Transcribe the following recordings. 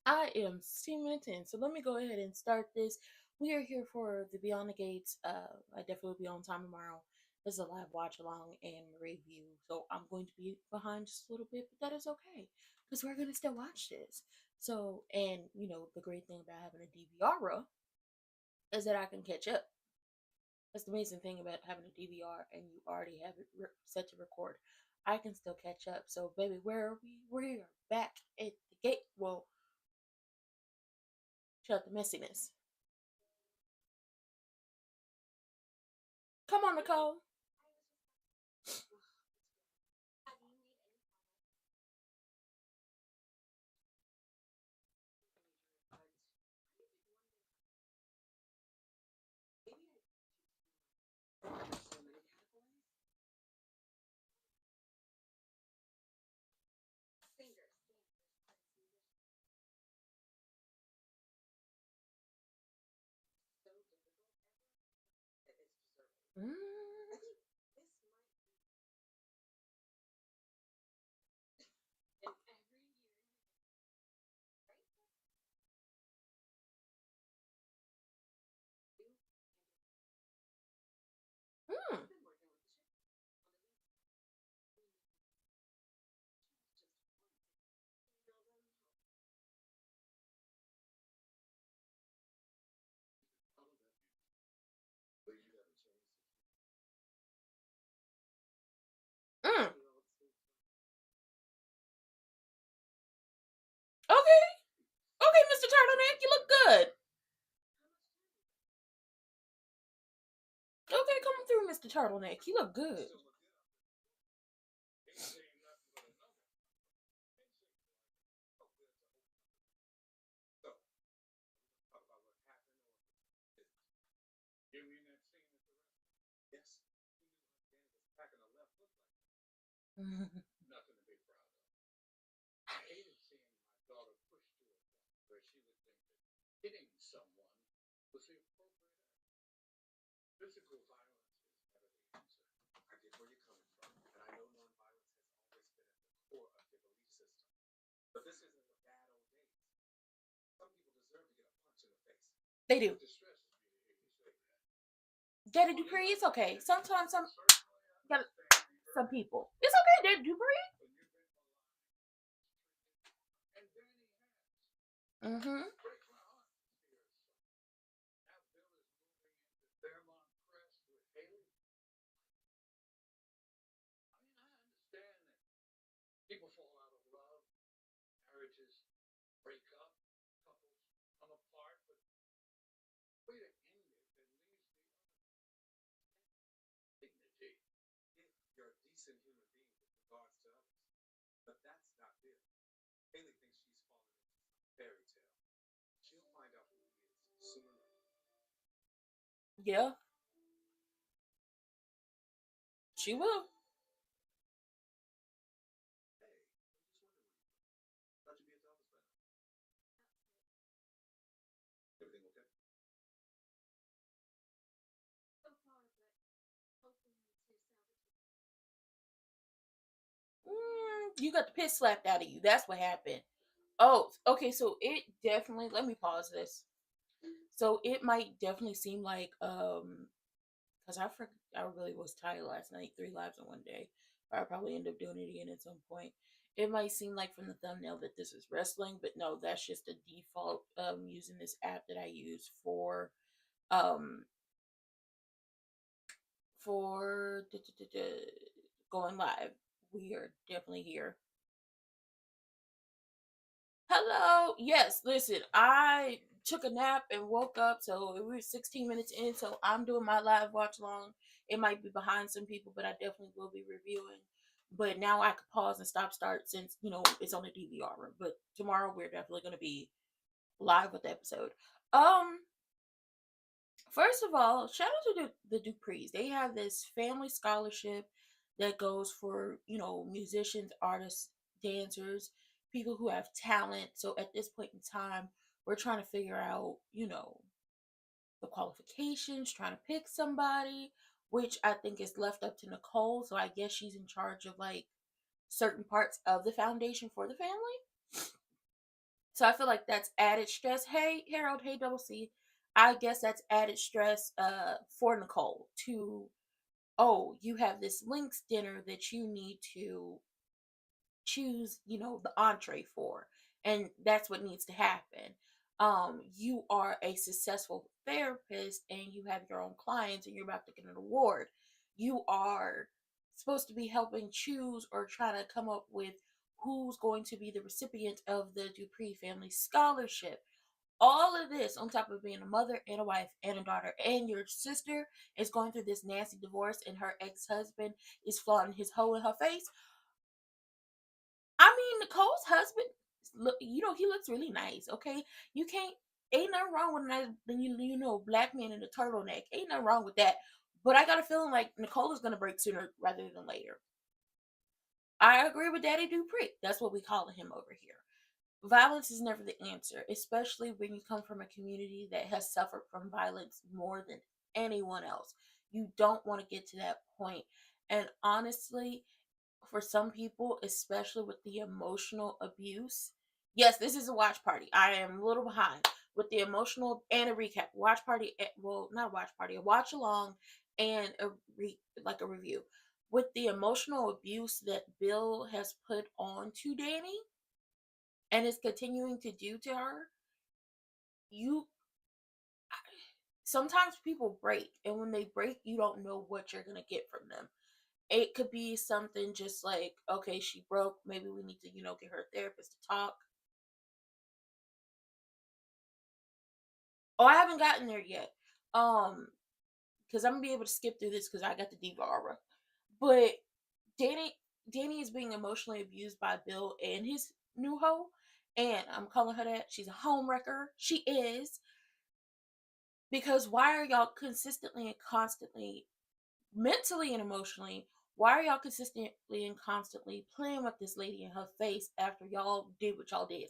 I am 16 minutes in, so let me go ahead and start this. We are here for the Beyond the Gates. I definitely will be on time tomorrow. This is a live watch along and review, so I'm going to be behind just a little bit, but that is okay because we're gonna still watch this. So, and the great thing about having a DVR is that I can catch up. That's the amazing thing about having a DVR and you already have it set to record. I can still catch up. So, baby, where are we? We are back at the gate. Well, shut the messiness. Come on, Nicole. Mm. Mm. Mm. Okay. Okay, Mr. Turtleneck, you look good. Okay, come through, Mr. Turtleneck. You look good. They do. Daddy Dupree, it's okay. Sometimes got some people. It's okay, Daddy Dupree. Mm-hmm. Yeah, she will. You got the piss slapped out of you. That's what happened. Oh, okay. So it definitely. Let me pause this. So it might definitely seem like because I really was tired last night. 3 lives in one day. I'll probably end up doing it again at some point. It might seem like from the thumbnail that this is wrestling, but no, that's just a default using this app that I use um for going live. We are definitely here. Hello. Yes, listen, I took a nap and woke up, so we were 16 minutes in, so I'm doing my live watch along. It might be behind some people, but I definitely will be reviewing. But now I could pause and start since, it's on the DVR. But tomorrow we're definitely going to be live with the episode. Um, First of all, shout out to the Duprees. They have this family scholarship that goes for, musicians, artists, dancers, people who have talent. So at this point in time, we're trying to figure out, the qualifications, trying to pick somebody, which I think is left up to Nicole. So I guess she's in charge of like certain parts of the foundation for the family. So I feel like that's added stress. Hey, Harold, hey, Double C. I guess that's added stress for Nicole to, oh, you have this Lynx dinner that you need to choose, the entree for. And that's what needs to happen. You are a successful therapist and you have your own clients and you're about to get an award. You are supposed to be helping choose or trying to come up with who's going to be the recipient of the Dupree Family Scholarship. All of this on top of being a mother and a wife and a daughter, and your sister is going through this nasty divorce, and her ex-husband is flaunting his hoe in her face. I mean, Nicole's husband, look, he looks really nice. Okay, you can't. Ain't nothing wrong with that. Then black man in a turtleneck. Ain't nothing wrong with that. But I got a feeling like Nicole is gonna break sooner rather than later. I agree with Daddy Dupree. That's what we call him over here. Violence is never the answer, especially when you come from a community that has suffered from violence more than anyone else. You don't want to get to that point. And honestly, for some people, especially with the emotional abuse. Yes, this is a watch party. I am a little behind with the emotional and a recap. Watch party, well, not watch party, a watch along and like a review. With the emotional abuse that Bill has put on to Danny and is continuing to do to her, you sometimes people break, and when they break, you don't know what you're gonna get from them. It could be something just like, okay, she broke, maybe we need to, get her a therapist to talk. Oh, I haven't gotten there yet. Um, because I'm gonna be able to skip through this because I got the devourer. But Danny Danny is being emotionally abused by Bill and his new hoe. And I'm calling her that. She's a home wrecker. She is. Because why are y'all consistently and constantly, mentally and emotionally, why are y'all consistently and constantly playing with this lady in her face after y'all did what y'all did?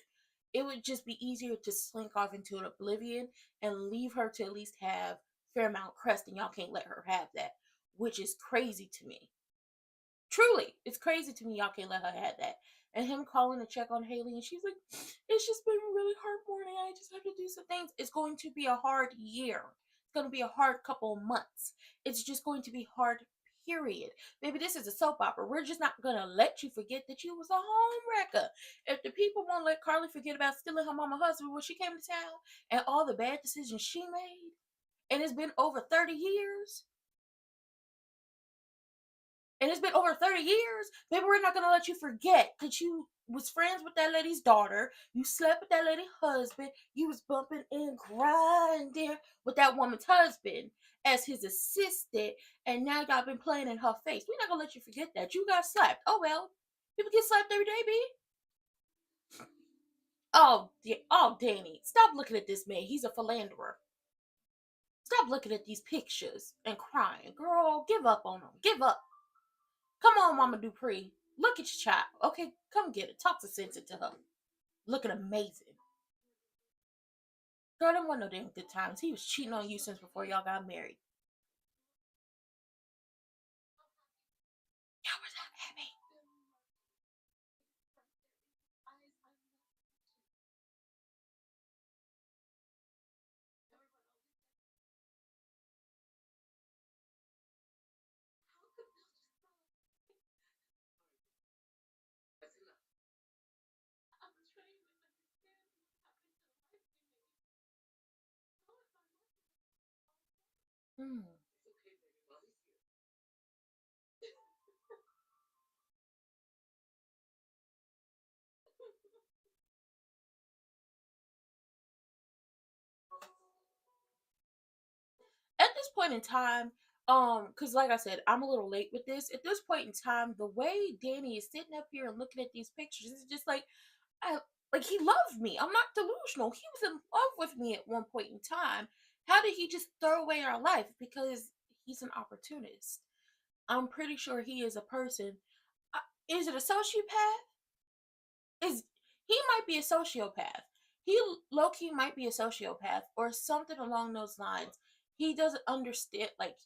It would just be easier to slink off into an oblivion and leave her to at least have Fairmont Crest, and y'all can't let her have that, which is crazy to me. Truly, it's crazy to me y'all can't let her have that. And him calling to check on Hayley, and she's like, it's just been really hard morning. I just have to do some things. It's going to be a hard year. It's going to be a hard couple of months. It's just going to be hard, period. Baby, this is a soap opera. We're just not going to let you forget that you was a home wrecker. If the people won't let Carly forget about stealing her mama husband when she came to town and all the bad decisions she made, and it's been over 30 years, and it's been over 30 years, baby, we're not gonna let you forget that you was friends with that lady's daughter, you slept with that lady's husband, you was bumping and grinding with that woman's husband as his assistant, and now y'all been playing in her face. We're not gonna let you forget that. You got slapped. Oh well. People get slapped every day, B. Oh, Danny, stop looking at this man. He's a philanderer. Stop looking at these pictures and crying. Girl, give up on him. Give up. Come on, Mama Dupree. Look at your child. Okay, come get it. Talk some sense into her. Looking amazing. Girl, them wasn't no damn good times. He was cheating on you since before y'all got married. Y'all were not happy. Hmm. At this point in time, because like I said, I'm a little late with this. At this point in time, the way Danny is sitting up here and looking at these pictures is just like, I, like he loved me. I'm not delusional. He was in love with me at one point in time. How did he just throw away our life? Because he's an opportunist. I'm pretty sure he is a person. Is it a sociopath? Is he might be a sociopath? He low key might be a sociopath or something along those lines. He doesn't understand. Like,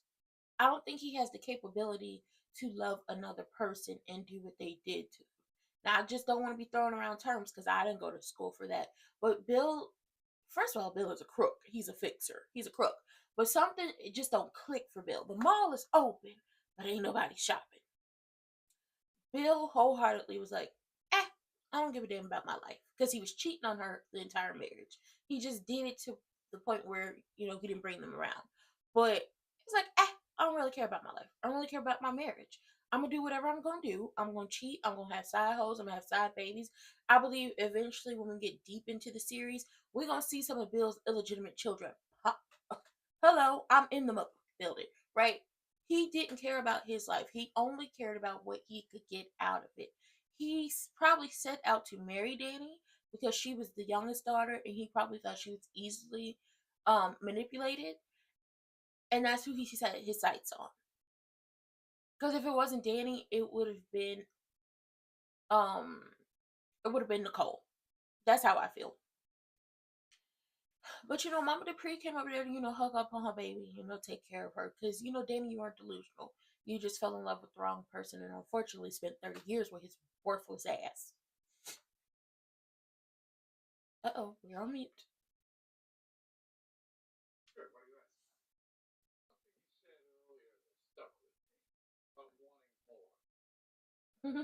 I don't think he has the capability to love another person and do what they did to him. Now, I just don't want to be throwing around terms because I didn't go to school for that. But Bill, first of all, Bill is a crook. He's a fixer. He's a crook. But something, it just don't click for Bill. The mall is open, but ain't nobody shopping. Bill wholeheartedly was like, I don't give a damn about my life. Because he was cheating on her the entire marriage. He just did it to the point where, he didn't bring them around. But he's like, I don't really care about my life. I don't really care about my marriage. I'm going to do whatever I'm going to do. I'm going to cheat. I'm going to have side hoes. I'm going to have side babies. I believe eventually when we get deep into the series, we're going to see some of Bill's illegitimate children pop. Hello, I'm in the building, right? He didn't care about his life. He only cared about what he could get out of it. He probably set out to marry Danny because she was the youngest daughter, and he probably thought she was easily manipulated, and that's who he set his sights on. Because if it wasn't Danny, um it would have been Nicole. That's how I feel. But Mama Dupree came over there to, hug up on her baby, take care of her. Because, Danny, you weren't delusional. You just fell in love with the wrong person and unfortunately spent 30 years with his worthless ass. Uh-oh, you're on mute. Sure, what do you ask? Something you said earlier that stuck with me about wanting more.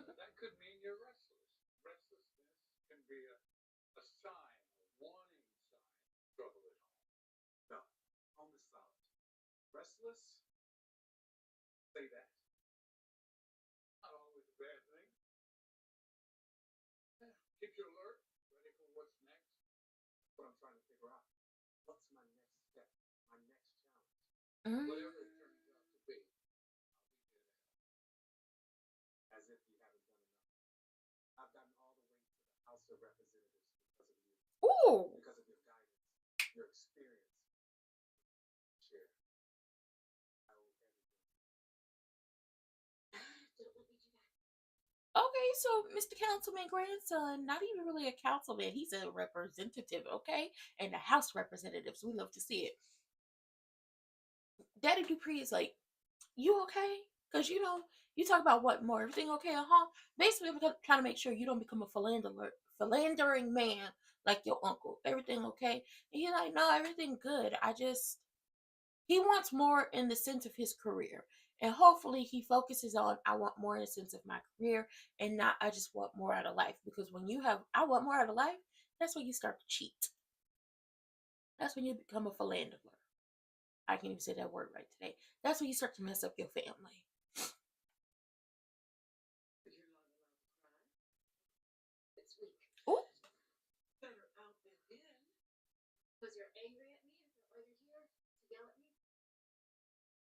That could mean you're restless. Restlessness can be a sign, a warning sign, trouble at home. No, home is solid. Restless? Say that. Not always a bad thing. Yeah, keeps you alert, ready for what's next. That's what I'm trying to figure out. What's my next step? My next challenge? Whatever it turns out to be, I'll be there to help. As if you haven't done enough. I've gotten all the way to the House of Representatives because of you. Ooh. Because of your guidance, your experience. Chair. I owe everything. Okay, so Mr. Councilman grandson, not even really a councilman, he's a representative, okay? And the House representatives, we love to see it. Daddy Dupree is like, you okay? Because, you talk about what more? Everything okay at home? Basically, I'm trying to make sure you don't become a philandering man like your uncle. Everything okay? And he's like, no, everything good. He wants more in the sense of his career. And hopefully he focuses on, I want more in the sense of my career and not, I just want more out of life. Because when you have, I want more out of life, that's when you start to cheat. That's when you become a philanderer. I can't even say that word right today. That's when you start to mess up your family. You're not allowed to cry this week. Ooh. Better out than in. Because you're angry at me and felt like you're here to yell at me?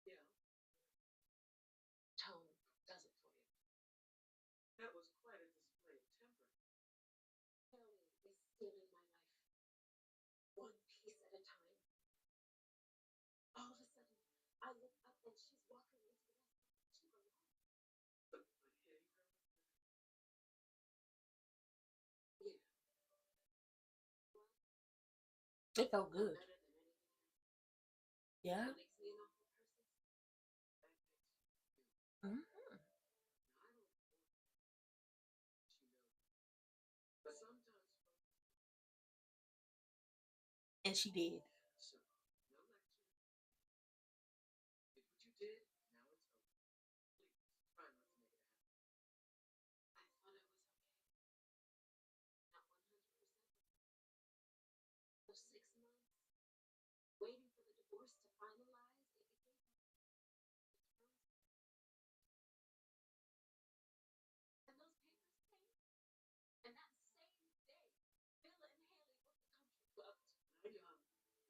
Yeah. Tone does it for you. That was quite a display of temper. Hayley is stealing my life. One piece at a time. All of a sudden, I look up and she's walking into the restaurant to her mom. But hitting her with that? Yeah. It felt good. Better than anything else. Yeah. That makes me an awful person. That makes you. Mm-hmm. I don't want that. She knows. But sometimes folks. And she did. So, no lecture. Did what you did, now it's over. Please, try not to make it happen. I thought I was okay. Not 100%. For 6 months, waiting for the divorce to finalize, it became and those papers came. And that same day, Bill and Hayley booked the country club. Now, young,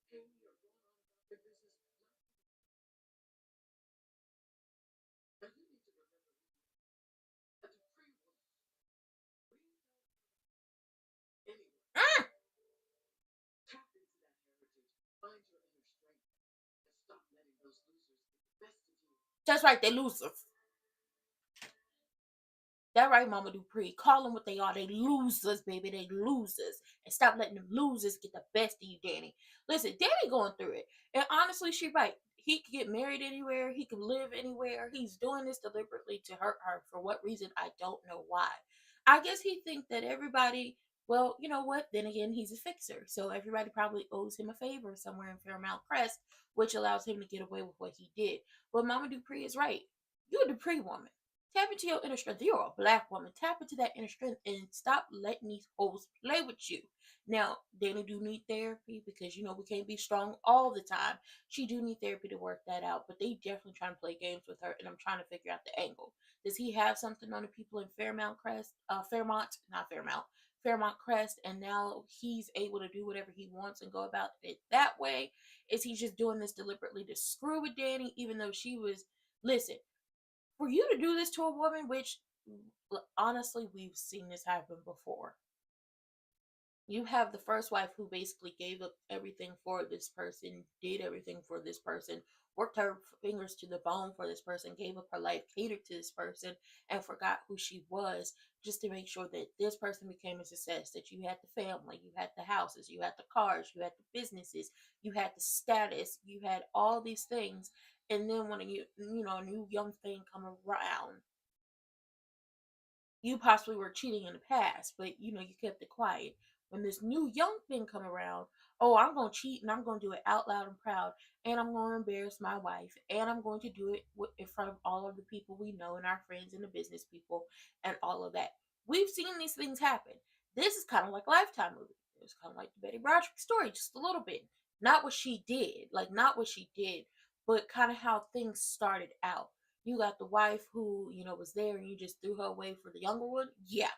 Hayley are going on about their business. Now you need to remember that the free woman, we know anyway. Tap into that heritage, find your inner strength, and stop letting those losers get the best of you. That's right, they losers. That right, Mama Dupree. Call them what they are. They losers, baby. They losers. And stop letting them losers get the best of you, Danny. Listen, Danny going through it. And honestly, she right. He could get married anywhere. He could live anywhere. He's doing this deliberately to hurt her. For what reason? I don't know why. I guess he think that everybody, well, you know what? Then again, he's a fixer. So everybody probably owes him a favor somewhere in Fairmont Crest, which allows him to get away with what he did. But Mama Dupree is right. You're a Dupree woman. Tap into your inner strength. You're a black woman. Tap into that inner strength and stop letting these hoes play with you. Now, Danny do need therapy because we can't be strong all the time. She do need therapy to work that out, but they definitely trying to play games with her, and I'm trying to figure out the angle. Does he have something on the people in Fairmont Crest, and now he's able to do whatever he wants and go about it that way? Is he just doing this deliberately to screw with Danny, even though she was, listen, for you to do this to a woman, which honestly, we've seen this happen before. You have the first wife who basically gave up everything for this person, did everything for this person, worked her fingers to the bone for this person, gave up her life, catered to this person, and forgot who she was just to make sure that this person became a success. That you had the family, you had the houses, you had the cars, you had the businesses, you had the status, you had all these things. And then when a new young thing come around, you possibly were cheating in the past, but you kept it quiet. When this new young thing come around, oh, I'm gonna cheat and I'm gonna do it out loud and proud, and I'm gonna embarrass my wife, and I'm going to do it in front of all of the people we know and our friends and the business people and all of that. We've seen these things happen. This is kind of like a Lifetime movie. It's kind of like the Betty Broderick story, just a little bit. Not what she did, but kind of how things started out. You got the wife who, was there and you just threw her away for the younger one. Yeah.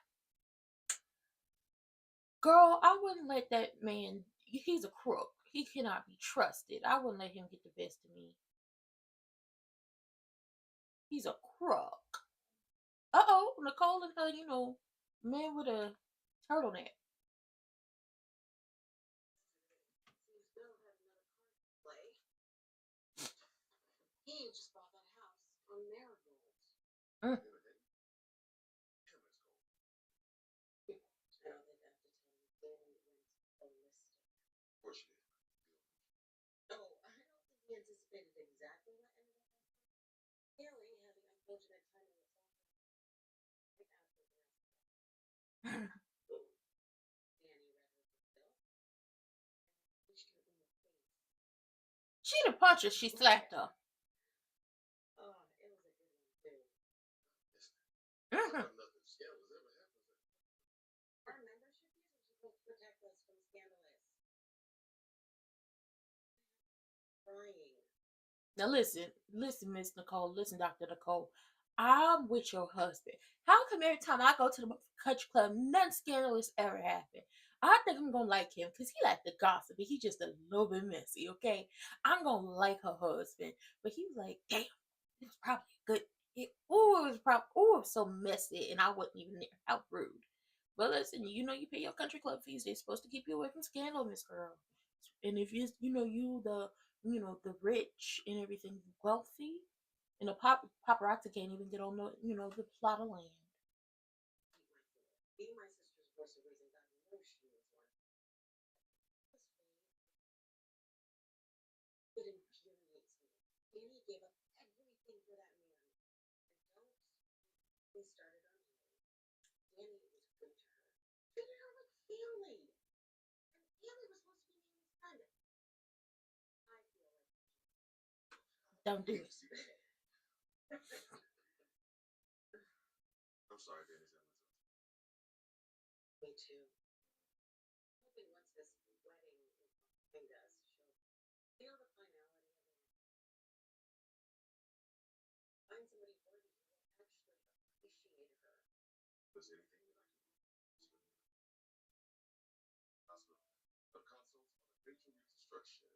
Girl, I wouldn't let that man, he's a crook. He cannot be trusted. I wouldn't let him get the best of me. He's a crook. Uh-oh, Nicole and her, man with a turtleneck. Seems Bill had another card to play. He just bought that house on Marigold. Mm. I don't think I have to tell you, Danny went ballistic. Of course you did. Oh, I don't think he anticipated exactly what ended up happening. Hayley had the unfortunate timing of right after the rest. Danny read her for Bill and punched her in the face. She didn't punch her, she slapped her. Oh, it was a good one too. Mm-hmm. Nothing scandalous ever happens. Our membership dues are supposed to protect us from scandalous. Crying. Now listen, Miss Nicole, listen, Dr. Nicole. I'm with your husband. How come every time I go to the country club, nothing scandalous ever happen? I think I'm gonna like him because he like the gossip, but he just a little bit messy, okay? I'm gonna like her husband. But he was like, damn, it was probably good. It was so messy, and I wasn't even there. How rude. But listen, you pay your country club fees. They're supposed to keep you away from scandal, Miss Girl. And if the rich and everything, wealthy, and the paparazzi can't even get on the plot of land. Being my sister's voice of reason, God knows she was one. It infuriates me. Danny gave up everything for that man. And don't we started on Hayley. Danny was good to her. Treated her like family. And Hayley was supposed to be Hayley's friend. I feel like Don't do it. I'm sorry, Danny. me too. Hoping once this wedding is behind us, she'll feel the finality of it. Find somebody worthy who will actually appreciate her. Was anything that I can do? Hospital. The consults on a major reconstruction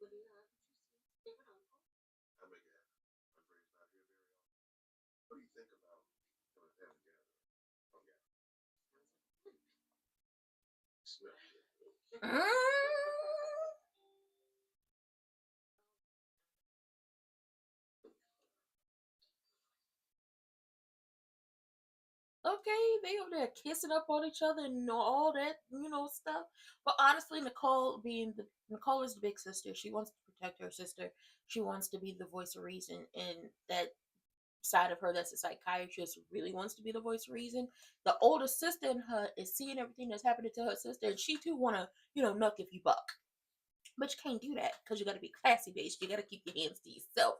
would love to see your uncle. I'll make it happen. Andre's not here very often. What do you think about having a family gathering? Oh, yeah. Smell good. Okay, they over there kissing up on each other and all that, stuff. But honestly, Nicole is the big sister. She wants to protect her sister. She wants to be the voice of reason, and that side of her that's a psychiatrist really wants to be the voice of reason. The older sister in her is seeing everything that's happening to her sister, and she too wanna, nuck if you buck. But you can't do that because you gotta be classy based. You gotta keep your hands to yourself.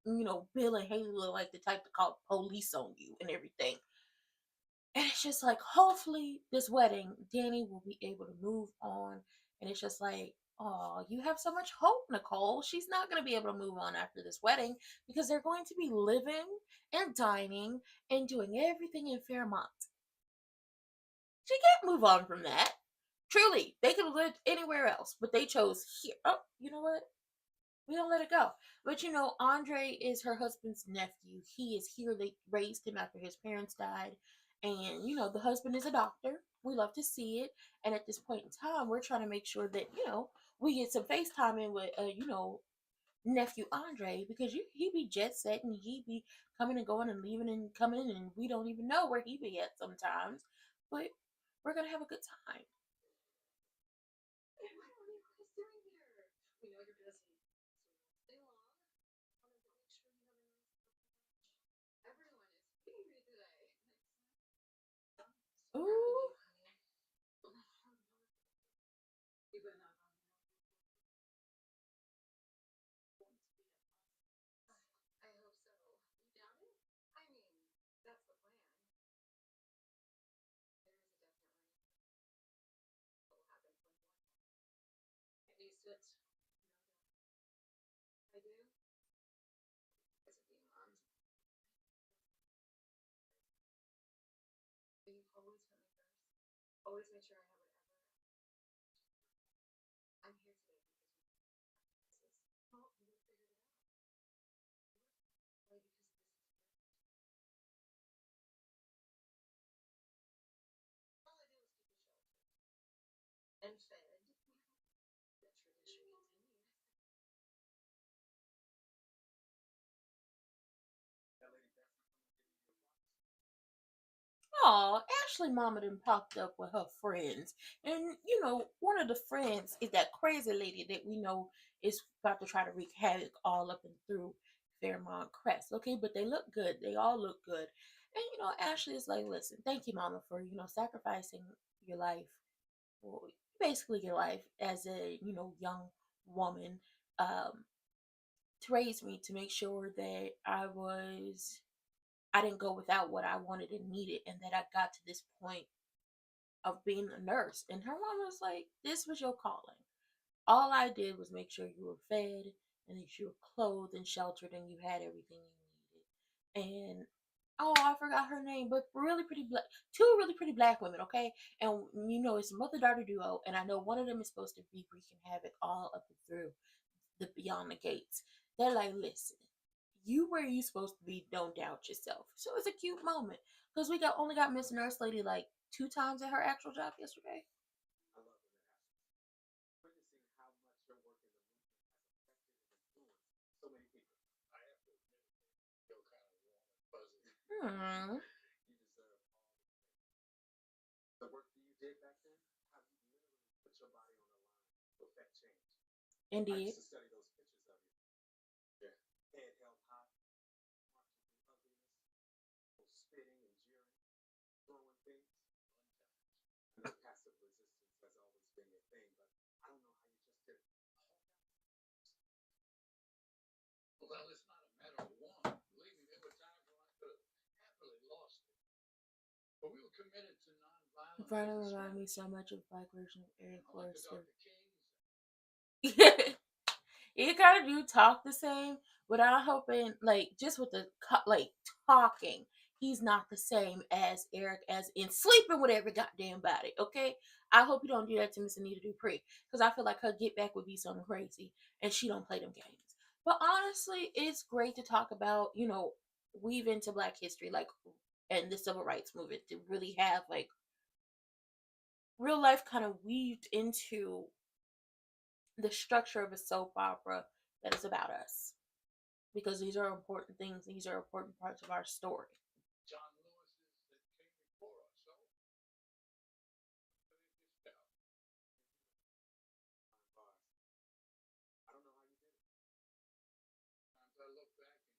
Bill and Hayley look like the type to call police on you and everything. And it's just like, hopefully, this wedding, Danny will be able to move on. And it's just like, oh, you have so much hope, Nicole. She's not going to be able to move on after this wedding because they're going to be living and dining and doing everything in Fairmont. She can't move on from that. Truly, they could have lived anywhere else, but they chose here. Oh, you know what? We don't let it go. But Andre is her husband's nephew. He is here. They raised him after his parents died. And, the husband is a doctor. We love to see it. And at this point in time, we're trying to make sure that, we get some FaceTime in with, nephew Andre because he be jet set and he be coming and going and leaving and coming and we don't even know where he be at sometimes. But we're going to have a good time. Hey, what are you guys doing here? We know you're busy, so stay long. Wanted to make sure you have a nice lunch. Everyone is hungry today. So proud of Ooh. you, honey. All that hard work. You've been up on I hope so. You doubt it? I mean, that's the plan. There is a definite running what will happen from one. At least it's I do. Because of being mom. But you've always put me first. Always made sure I have whatever. I'm here today because you well, you would have figured it out. Why? Because this is all I did was keep you sheltered and fed. The tradition continues. That lady Bessie coming to give you your flowers? Oh, Ashley mama done popped up with her friends. And, one of the friends is that crazy lady that we know is about to try to wreak havoc all up and through Fairmont Crest. Okay, but they look good. They all look good. And, Ashley is like, listen, thank you, mama, for, sacrificing your life, well, basically your life as a, young woman, um, to raise me, to make sure that I didn't go without what I wanted and needed, and that I got to this point of being a nurse. And her mom was like, "This was your calling. All I did was make sure you were fed, and that you were clothed and sheltered, and you had everything you needed." And oh, I forgot her name, but really pretty black, two really pretty black women, okay? And it's a mother daughter duo, and I know one of them is supposed to be wreaking havoc all up and through the beyond the gates. They're like, listen, you where you supposed to be, don't doubt yourself. So it's a cute moment because we only got Miss Nurse Lady like 2 times at her actual job yesterday. I love when that happens. Witnessing how much your work in the movement has affected and influenced so many people. I have to admit it, I feel kind of warm and fuzzy. Hmm. You deserve all the credit. The work that you did back then, how you literally put your body on the line to affect change. I Indeed. used to study those pictures of you. Yeah. Head held high, marching through ugliness, spitting and jeering, throwing things. I know passive resistance has always been your thing, but I don't know how you just did it. Well, it's not a matter of want. Believe me, there were times when I could have happily lost it. But we were committed to nonviolence. Vernon reminded me so much of Black version of Eric I like to Forrester. Dr. Kings. You kind of do talk the same, but I'm hoping, like, just with the talking, he's not the same as Eric, as in sleeping with every goddamn body. Okay, I hope you don't do that to Miss Anita Dupree, because I feel like her get back would be something crazy, and she don't play them games. But honestly, it's great to talk about, weave into Black history, like, and the civil rights movement, to really have like real life kind of weaved into the structure of a soap opera that is about us, because these are important things. These are important parts of our story. John Lewis's that came before us, so put it this down. Bars. I don't know how you did it. Sometimes I look back and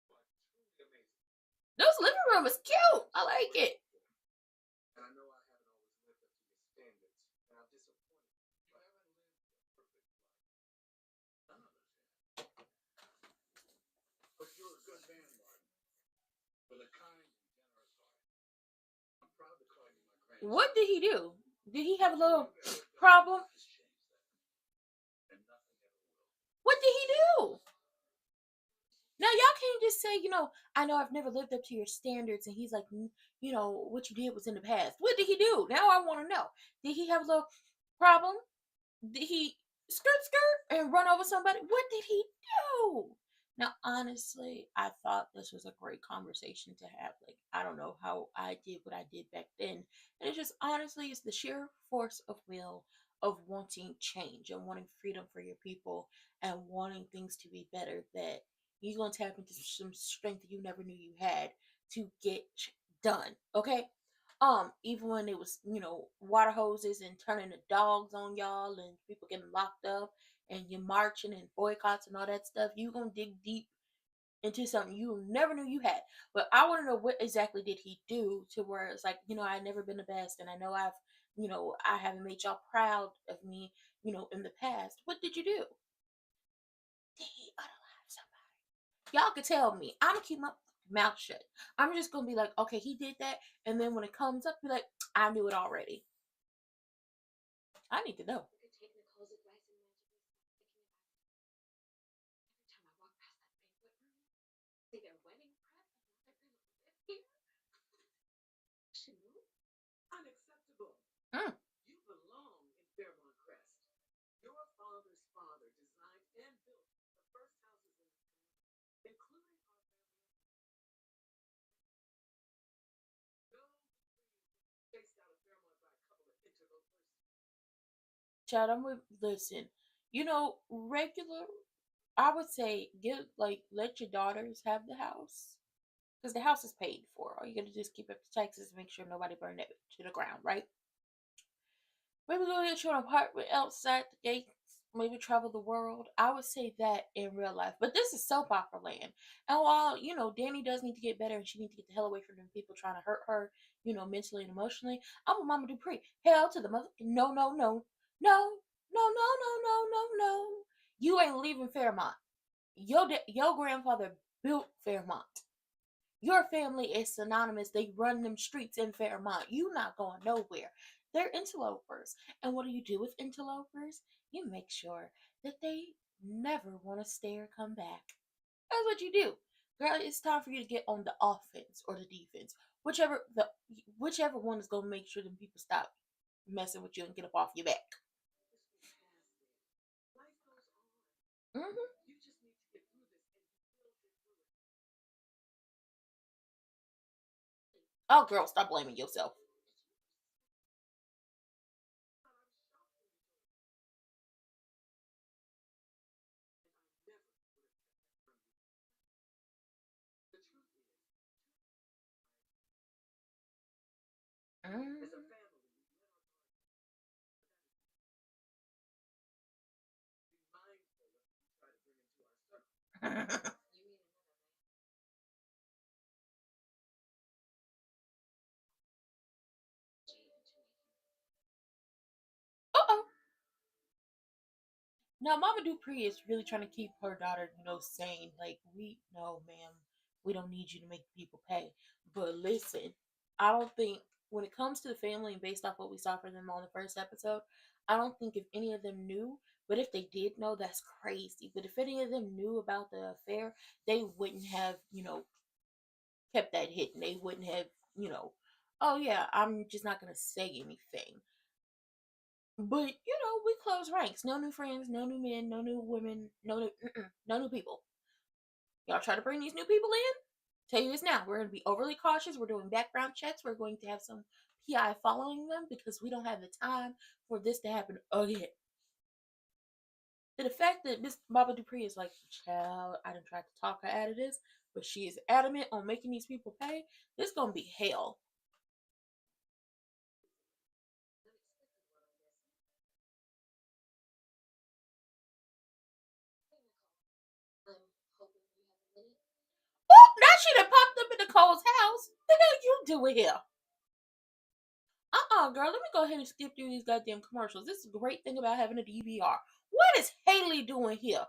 But truly amazing. This living room is cute. I like it. And I know I haven't always lived up to your standards, and I'm disappointed. you haven't lived a perfect life. None of us have. But you're a good man, Martin, with a kind and generous heart. I'm proud to call you my grandson. What did he do? Did he have a little Nothing you've ever done problem? has changed that. And nothing ever will. What did he do? Now y'all can't just say, I know I've never lived up to your standards, and he's like, what you did was in the past. What did he do? Now I want to know. Did he have a little problem? Did he skirt and run over somebody? What did he do? Now, honestly, I thought this was a great conversation to have. Like, I don't know how I did what I did back then. And it's just, honestly, it's the sheer force of will of wanting change and wanting freedom for your people and wanting things to be better, that you're going to tap into some strength you never knew you had to get done. Okay? Even when it was, water hoses and turning the dogs on y'all and people getting locked up and you're marching and boycotts and all that stuff, you gonna dig deep into something you never knew you had. But I want to know, what exactly did he do to where it's like, I've never been the best, and I know I haven't made y'all proud of me, in the past. What did you do? Did he unalive somebody? Y'all could tell me. I'm gonna keep my mouth shut. I'm just gonna be like, okay, he did that, and then when it comes up, be like, I knew it already. I need to know. Look at take Nicole's advice and magically stop thinking about it. Every time I walk past that banquet room, see their wedding prep, and now they're gonna live here. Should move. Unacceptable. Mm. You belong in Fairmont, Crest. Your father's father designed and built the first houses in this community, including our family. No Dupree is being chased out of Fairmont by a couple of interlopers. Chad, listen. Regular. I would say let your daughters have the house, because the house is paid for. All you gotta do is keep up the taxes and make sure nobody burn it to the ground, right? Maybe go get you an apartment outside the gates. Maybe travel the world. I would say that in real life. But this is soap opera land. And while, Danny does need to get better and she needs to get the hell away from them people trying to hurt her, mentally and emotionally, I'm with Mama Dupree. Hell to the mother. No, no, no. No, no, no, no, no, no, no. You ain't leaving Fairmont. Your grandfather built Fairmont. Your family is synonymous. They run them streets in Fairmont. You not going nowhere. They're interlopers. And what do you do with interlopers? You make sure that they never want to stay or come back. That's what you do. Girl, it's time for you to get on the offense or the defense. Whichever one is gonna make sure that people stop messing with you and get up off your back. Life goes on. Mm-hmm. You just need to get through this, and you will get through it. Oh, girl, stop blaming yourself. I'm shocked when you told me. And I never would have kept that from you. The truth is, Mm-hmm. as a family, we've let our guard down. Be mindful of who you try to bring into our circle. You mean another man? Cheating to me. Uh-oh. Now, Mama Dupree is really trying to keep her daughter, sane. Like, no, ma'am, we don't need you to make people pay. But listen, I don't think, when it comes to the family and based off what we saw from them on the first episode, I don't think if any of them knew, But if they did know, that's crazy. But if any of them knew about the affair, they wouldn't have, kept that hidden. They wouldn't have, oh yeah, I'm just not gonna say anything. But we close ranks. No new friends, no new men, no new women, no new people. Y'all try to bring these new people in? Tell you this now, we're going to be overly cautious. We're doing background checks. We're going to have some PI following them because we don't have the time for this to happen again. The fact that Miss Baba Dupree is like, child, I done tried to talk her out of this, but she is adamant on making these people pay. This gonna be hell. I'm hoping you have a minute. Oh, now she done popped up in Nicole's house. The hell you doing here? Girl, let me go ahead and skip through these goddamn commercials. This is a great thing about having a DVR. What is Hayley doing here?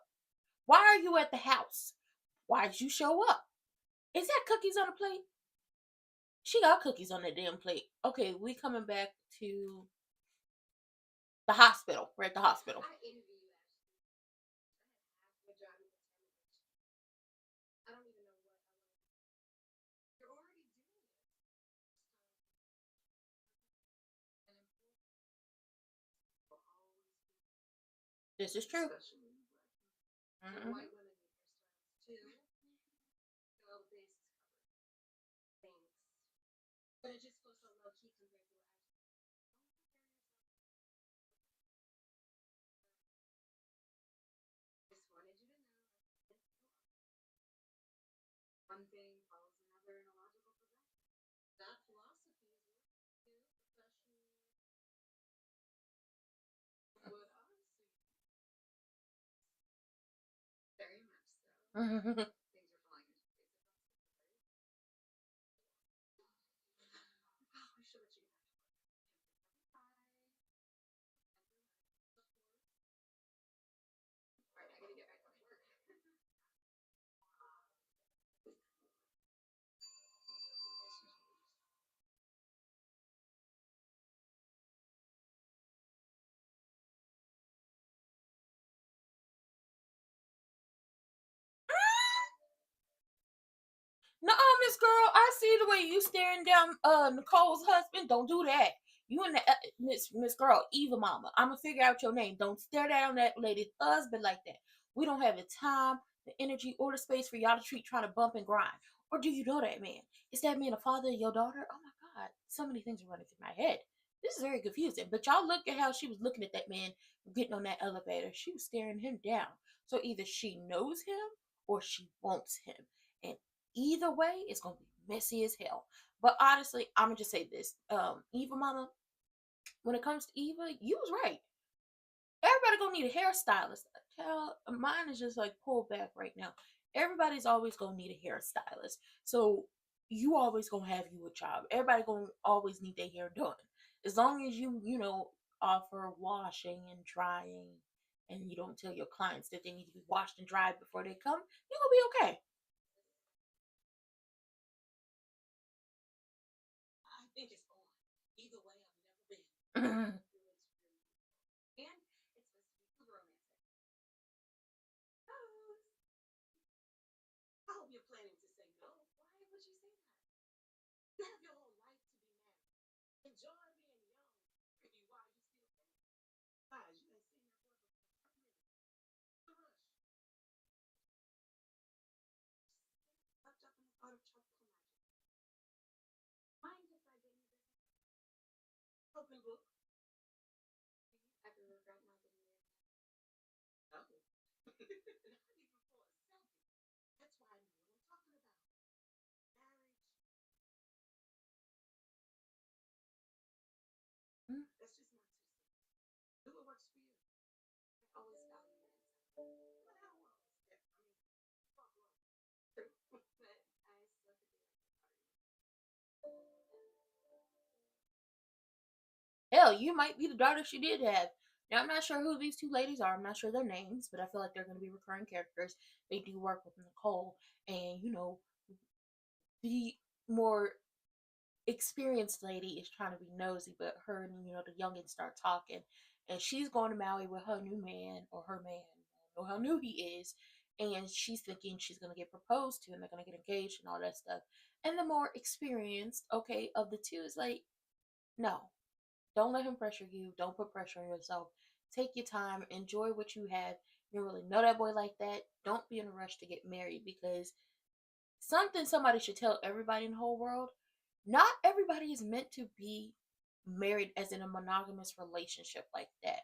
Why are you at the house? Why'd you show up? Is that cookies on the plate? She got cookies on that damn plate. Okay, we coming back to the hospital. We're at the hospital. I envy you, Ashley. I have half your job with determination. I don't even know what I want. You're already doing it. An important will always be, This is true. especially in black women. And white women need hairstyles too. Get all the bases covered. Thanks. But it just feels so low key compared to what I just. Just wanted you to know. One thing follows another in a logical progression. That philosophy is what you do professionally. What I see. Very much so. Things are falling into place. We should let you get back to work. Bye. Alright, I gotta get back to work. No, Miss Girl, I see the way you staring down Nicole's husband. Don't do that. You and the Miss Girl, Eva Mama. I'ma figure out your name. Don't stare down that lady's husband like that. We don't have the time, the energy, or the space for y'all to treat trying to bump and grind. Or do you know that man? Is that man a father of your daughter? Oh my God, so many things are running through my head. This is very confusing. But y'all look at how she was looking at that man getting on that elevator. She was staring him down. So either she knows him or she wants him. And either way, it's gonna be messy as hell. But honestly, I'm gonna just say this: Eva Mama, when it comes to Eva, you was right. Everybody gonna need a hairstylist. Child, mine is just like pulled back right now. Everybody's always gonna need a hairstylist. So you always gonna have you a job. Everybody gonna always need their hair done. As long as you offer washing and drying, and you don't tell your clients that they need to be washed and dried before they come, you're gonna be okay. I think it's on. Either way, I've never been. And it's supposed to be super romantic. Oh, I hope you're planning to say no. Why would you say that? You have your whole life to be married. Enjoy being young. Maybe why you still pay. Guys, you ain't seen that boy for 10 minutes. The rush. Wrapped up in the thought of tropical magic. Mind if I get you this? Open book. Do you ever regret not getting married? No. Not even for a selfie. That's why I know what I'm talking about. Marriage. That's just my 2 cents. Do what works for you. I always value that. But I don't always get. Fuck love. True. But I still could be like the Hell, you might be the daughter she did have. Now, I'm not sure who these two ladies are. I'm not sure their names, but I feel like they're going to be recurring characters. They do work with Nicole, and the more experienced lady is trying to be nosy, but her and the youngins start talking, and she's going to Maui with her new man or her man, or how new he is, and she's thinking she's gonna get proposed to and they're gonna get engaged and all that stuff. And the more experienced, okay, of the two is like, no, don't let him pressure you. Don't put pressure on yourself. Take your time, enjoy what you have. You don't really know that boy like that. Don't be in a rush to get married, because something somebody should tell everybody in the whole world: not everybody is meant to be married as in a monogamous relationship like that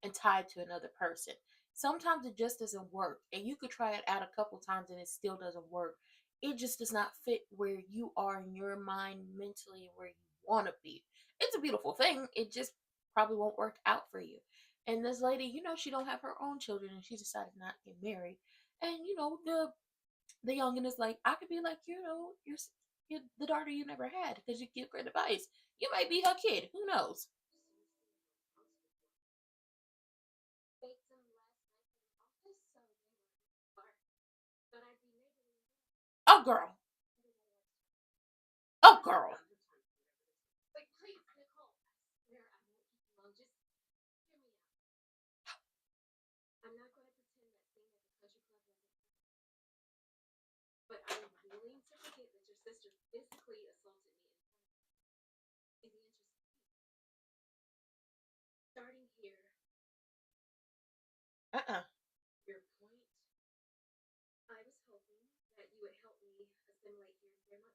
and tied to another person. Sometimes it just doesn't work, and you could try it out a couple times and it still doesn't work. It just does not fit where you are in your mind mentally and where you want to be. It's a beautiful thing, it just probably won't work out for you. And this lady, she don't have her own children and she decided not to get married. And the youngin is like, I could be like, you're the daughter you never had because you give great advice. You might be her kid. Who knows? Baked them last night in the office, so they were far. But I'd be neighborly. Oh, girl. Oh, girl. Like, please, Nicole, I swear I won't keep you long. Just hear me out. I'm not going to pretend that thing at the country club wasn't happening. But I'm willing to forget that your sister physically assaulted me in the interest of peace. Starting here, your point, I was hoping that you would help me assimilate here in Fairmont.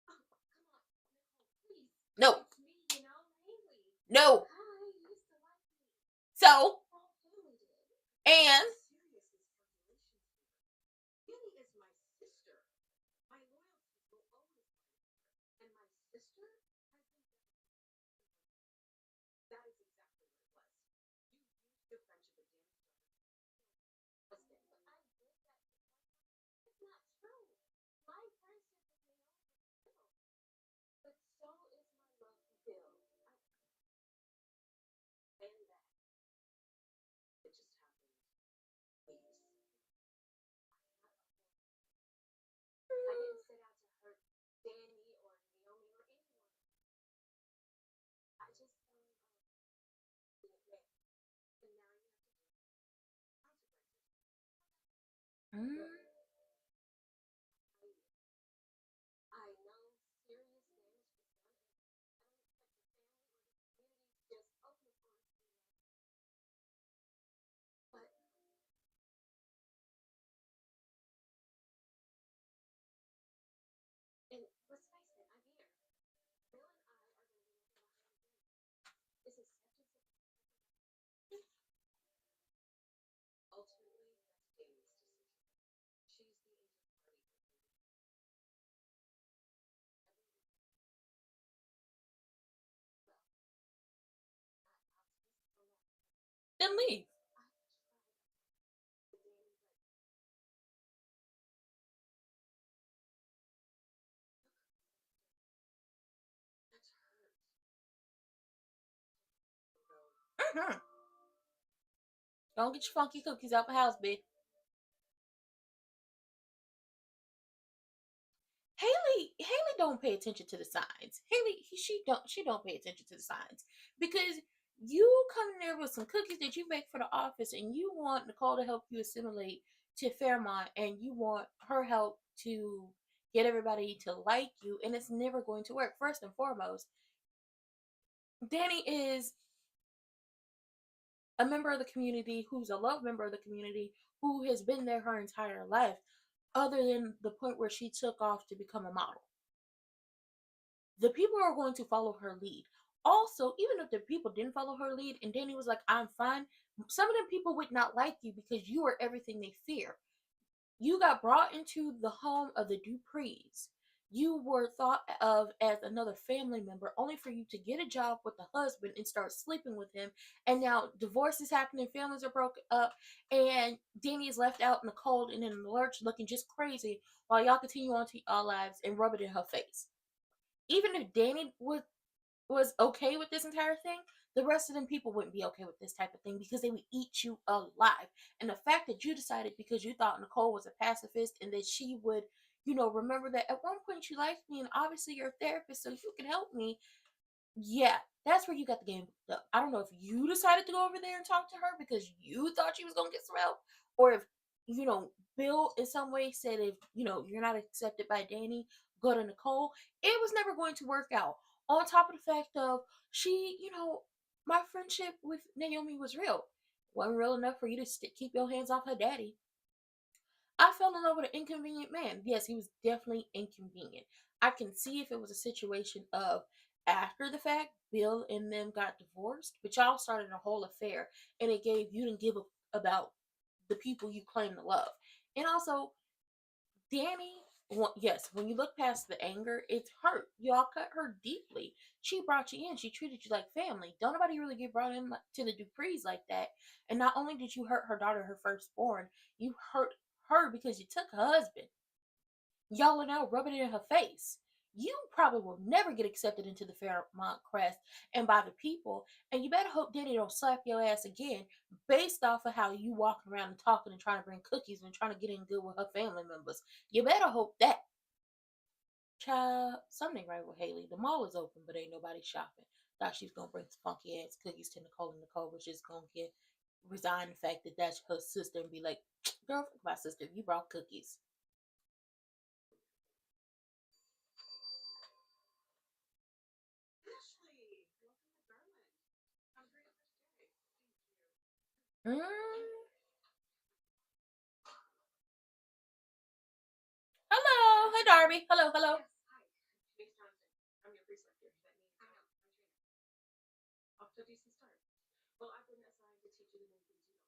Oh, come on, Nicole, please. No. It's me, Hayley. No. Hi, you used to like me. So, Oh, Hayley did. and Serious miscalculations here. Hayley is my sister. My loyalties will always lie with her. And my sister has been that is exactly what it was. You used your friendship with Danny's daughter. But I did that to it's not true. My friendship with Naomi was real. But so is my love for Bill. And that. It just happened. Please. I didn't set out to hurt Danny or Naomi or anyone. I just fell in love with a man. And now you have to do consequences. I know serious damage was done, and I don't expect your family or the community to just open the floor and see that. But and let's face it, I'm here. Bill and I are going to be looking behind the scenes. Is acceptance of ultimately that's Danny's decision. She's the injured party for Haley. Well, I'll twist on that. then leave. I tried to Danny, but that's hurt. Don't get your funky cookies out the house, bitch. Haley don't pay attention to the signs. She don't pay attention to the signs, because you come in there with some cookies that you make for the office and you want Nicole to help you assimilate to Fairmont and you want her help to get everybody to like you, and it's never going to work. First and foremost, Danny is a member of the community who's a love member of the community who has been there her entire life, other than the point where she took off to become a model. The people are going to follow her lead. Also, even if the people didn't follow her lead and Danny was like, I'm fine, some of them people would not like you because you are everything they fear. You got brought into the home of the Duprees. You were thought of as another family member only for you to get a job with the husband and start sleeping with him. And now divorce is happening, families are broken up, and Danny is left out in the cold and in the lurch looking just crazy while y'all continue on to y'all lives and rub it in her face. Even if Danny was okay with this entire thing, the rest of them people wouldn't be okay with this type of thing because they would eat you alive. And the fact that you decided because you thought Nicole was a pacifist and that she would, remember that at one point you liked me and obviously you're a therapist so you can help me. Yeah, that's where you got the game. I don't know if you decided to go over there and talk to her because you thought she was gonna get smelled, or if Bill in some way said if you're not accepted by Danny, go to Nicole. It was never going to work out. On top of the fact of my friendship with Naomi was real. Wasn't real enough for you to keep your hands off her daddy. I fell in love with an inconvenient man. Yes, he was definitely inconvenient. I can see if it was a situation of after the fact, Bill and them got divorced, but y'all started a whole affair, and you didn't give a about the people you claim to love. And also, Danny, yes, when you look past the anger, it's hurt. Y'all cut her deeply. She brought you in. She treated you like family. Don't nobody really get brought in to the Duprees like that. And not only did you hurt her daughter, her firstborn, you hurt her because you took her husband. Y'all are now rubbing it in her face. You probably will never get accepted into the Fairmont Crest and by the people, and you better hope Danny don't slap your ass again based off of how you walking around and talking and trying to bring cookies and trying to get in good with her family members. You better hope that. Child, something ain't right with Hayley. The mall is open, but ain't nobody shopping. Thought she was gonna bring some funky ass cookies to Nicole, and Nicole was just gonna get resign the fact that that's her sister and be like, girl, fuck my sister, you brought cookies. Ashley, welcome to Garland. Have a great first day. Thank you. Mm. Hello, hi Darby. Hello, hello. Yes, hi. Name's Jonathan. I'm your preceptor. That means I'm trainer. Off to a decent start. Well, I've been assigned to teach you the main things you know.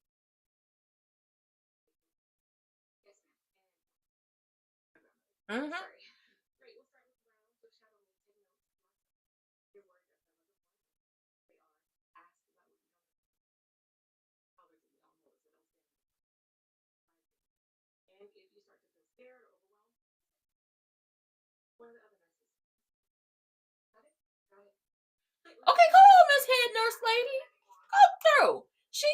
Yes, ma'am. Mm-hmm. Sorry. Great. We'll start with the rounds of shadow me. Take notes. You're worried that some of the points they are. Ask about what you don't know. Poverty, we all know, is an outstanding. And if you start to feel scared or overwhelmed, one of the other nurses. Got it? Got it. Okay, come on, Miss Head Nurse Lady. Come through. She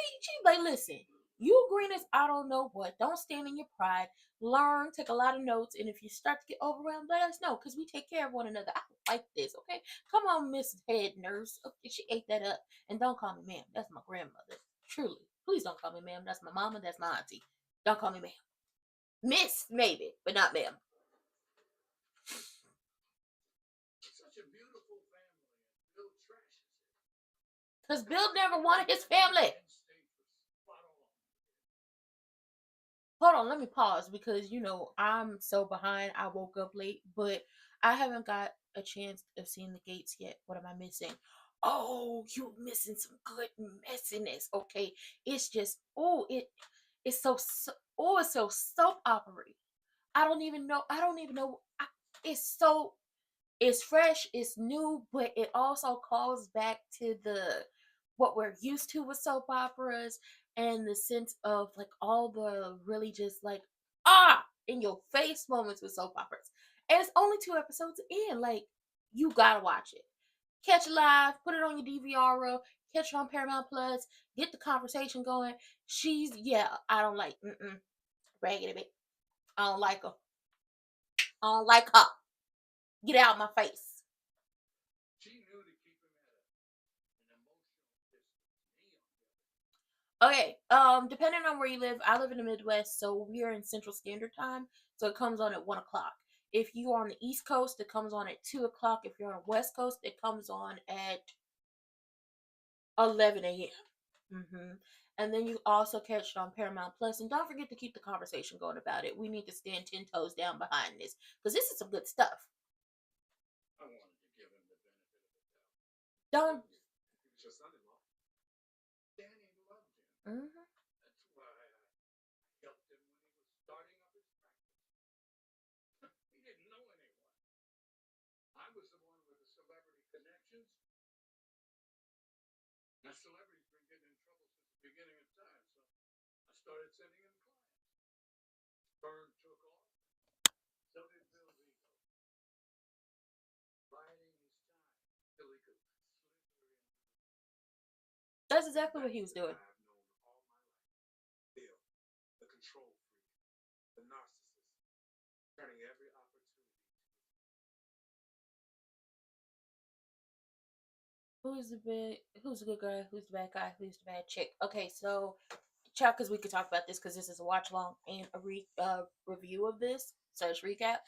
like, listen, you green as I don't know what. Don't stand in your pride. Learn, take a lot of notes, and if you start to get overwhelmed, let us know because we take care of one another. I like this, okay? Come on, Miss Head Nurse. Okay, she ate that up. And don't call me ma'am. That's my grandmother. Truly. Please don't call me ma'am. That's my mama. That's my auntie. Don't call me ma'am. Miss, maybe, but not ma'am. Such a beautiful family, and Bill trashes it. Because Bill never wanted his family. Hold on, let me pause because I'm so behind. I woke up late, but I haven't got a chance of seeing the gates yet. What am I missing? Oh, you missing some good messiness. Okay, it's just it's so soap opera. I don't even know. It's so it's fresh, it's new, but it also calls back to the what we're used to with soap operas and the sense of like all the really just like in your face moments with soap operas. And it's only 2 episodes in. Like you gotta watch it. Catch it live, put it on your DVR reel, catch it on Paramount Plus, get the conversation going. I don't like raggedy bit. I don't like her. I don't like her. Get out of my face. She knew to keep him at an emotional distance. Okay, depending on where you live, I live in the Midwest, so we are in Central Standard Time, so it comes on at 1 o'clock. If you are on the East Coast, it comes on at 2 o'clock. If you're on the West Coast, it comes on at 11 a.m. And then you also catch it on Paramount Plus, and don't forget to keep the conversation going about it. We need to stand 10 toes down behind this because this is some good stuff. I wanted to give him the benefit of the doubt. Don't. He was your son-in-law. Danny loved him. Mm-hmm. That's why I helped him when he was starting up his practice. He didn't know anyone. I was the one with the celebrity connections. Now, celebrity's been getting in trouble since the beginning of time, so I started sending him clients. Firm took off. So did Bill's ego. Biding his time till he could slither in. That's exactly what he was doing. I've known all my life. Bill, the control freak, the narcissist, turning every opportunity Who's the big? Who's the good guy? Who's the bad guy? Who's the bad chick? Okay, so chat because we could talk about this because this is a watch along and a review of this / recap.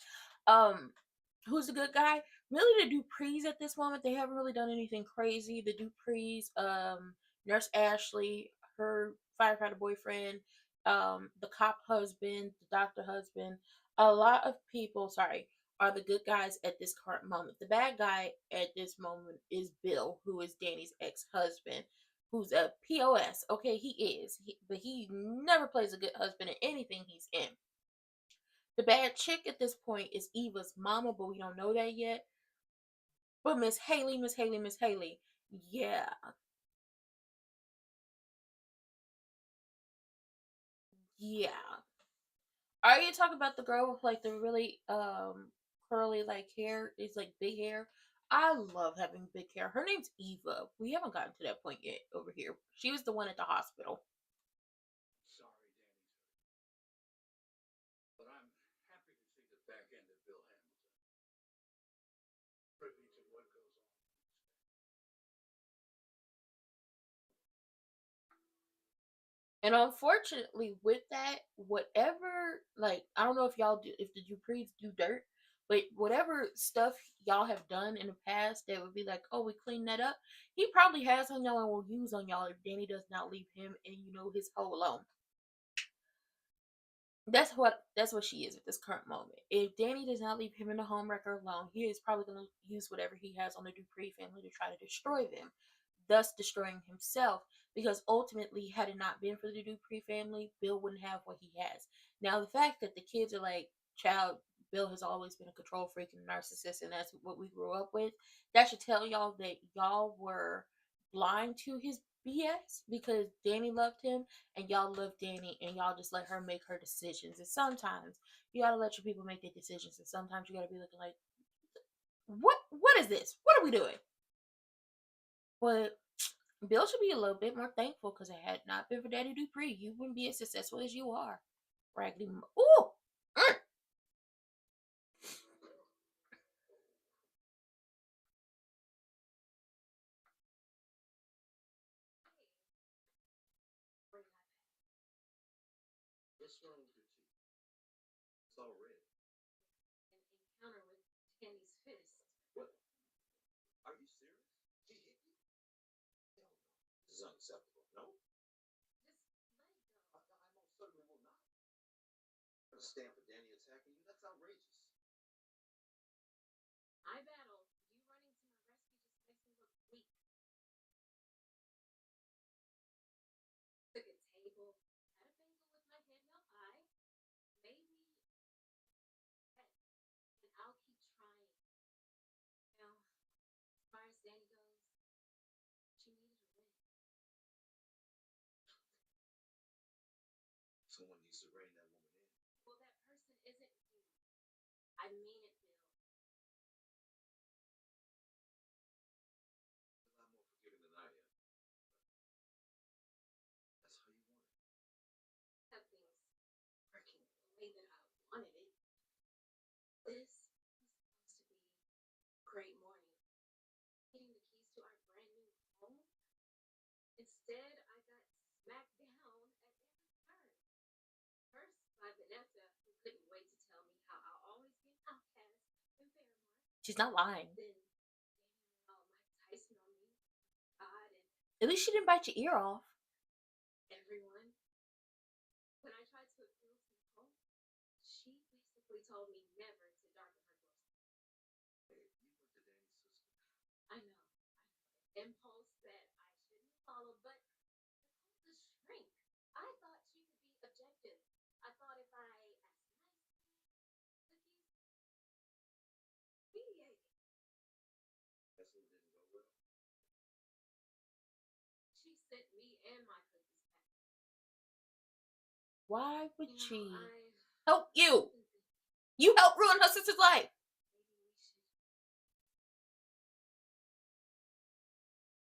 Um, who's the good guy? Really, the Duprees at this moment. They haven't really done anything crazy. The Duprees, Nurse Ashley, her firefighter boyfriend, the cop husband, the doctor husband. A lot of people, sorry, are the good guys at this current moment. The bad guy at this moment is Bill, who is Danny's ex-husband, who's a POS. Okay, he is, but he never plays a good husband in anything he's in. The bad chick at this point is Eva's mama, but we don't know that yet. But Miss Hayley, Miss Hayley, Miss Hayley, yeah, yeah. Are you talking about the girl with like the really curly like hair? It's like big hair. I love having big hair. Her name's Eva. We haven't gotten to that point yet over here. She was the one at the hospital. Sorry, Danny's hurt. But I'm happy to see the back end of Bill Hamilton. Privy to what goes on. And unfortunately, with that, whatever, like, I don't know if y'all do, if the Duprees do dirt, but whatever stuff y'all have done in the past that would be like, oh, we cleaned that up, he probably has on y'all and will use on y'all if Danny does not leave him and, his hoe alone. That's what she is at this current moment. If Danny does not leave him and the homewrecker alone, he is probably going to use whatever he has on the Dupree family to try to destroy them, thus destroying himself. Because ultimately, had it not been for the Dupree family, Bill wouldn't have what he has. Now, the fact that the kids are like, child, Bill has always been a control freak and a narcissist, and that's what we grew up with. That should tell y'all that y'all were blind to his BS because Danny loved him and y'all love Danny and y'all just let her make her decisions. And sometimes you gotta let your people make their decisions, and sometimes you gotta be looking like, what is this? What are we doing? But Bill should be a little bit more thankful because it had not been for Daddy Dupree, you wouldn't be as successful as you are. Raggedy. Ooh! Mm. What's wrong with your teeth? It's all red. An encounter with Danny's fist. What? Are you serious? He hit you? Hell no. This is unacceptable. No? Just let it go. I most certainly will not. You're gonna stand for Danny attacking you? That's outrageous. I battle. You running to my rescue just makes me look weak. Took a table, had a bagel with my head held high, made me pet, and I'll keep trying. As far as Danny goes, she needed a win. Someone needs to rein that woman in. Well, that person isn't you. I mean it, Bill. You're a lot more forgiving than I am. That's how you want it. Nothing's working the way that I wanted it. This was supposed to be a great morning. Getting the keys to our brand new home. Instead, I got smacked down at every turn. First by Vanessa, who couldn't wait to tell me how I'll always be an outcast in Fairmont. She's not lying. Then Mike Tyson on me, God, and At least she didn't bite your ear off. everyone. When I tried to appeal to Nicole, she basically told me never to darken her doorstep. Hey, you went to Danny's sister. I know. Impulse that I shouldn't have followed, but Nicole's a shrink. I thought she could be objective. I thought if I asked nicely, cookies, mediated. Guess it didn't go well. She sent me and my cookies back. Why would You she know, I help you? often think You helped ruin her sister's life. maybe we should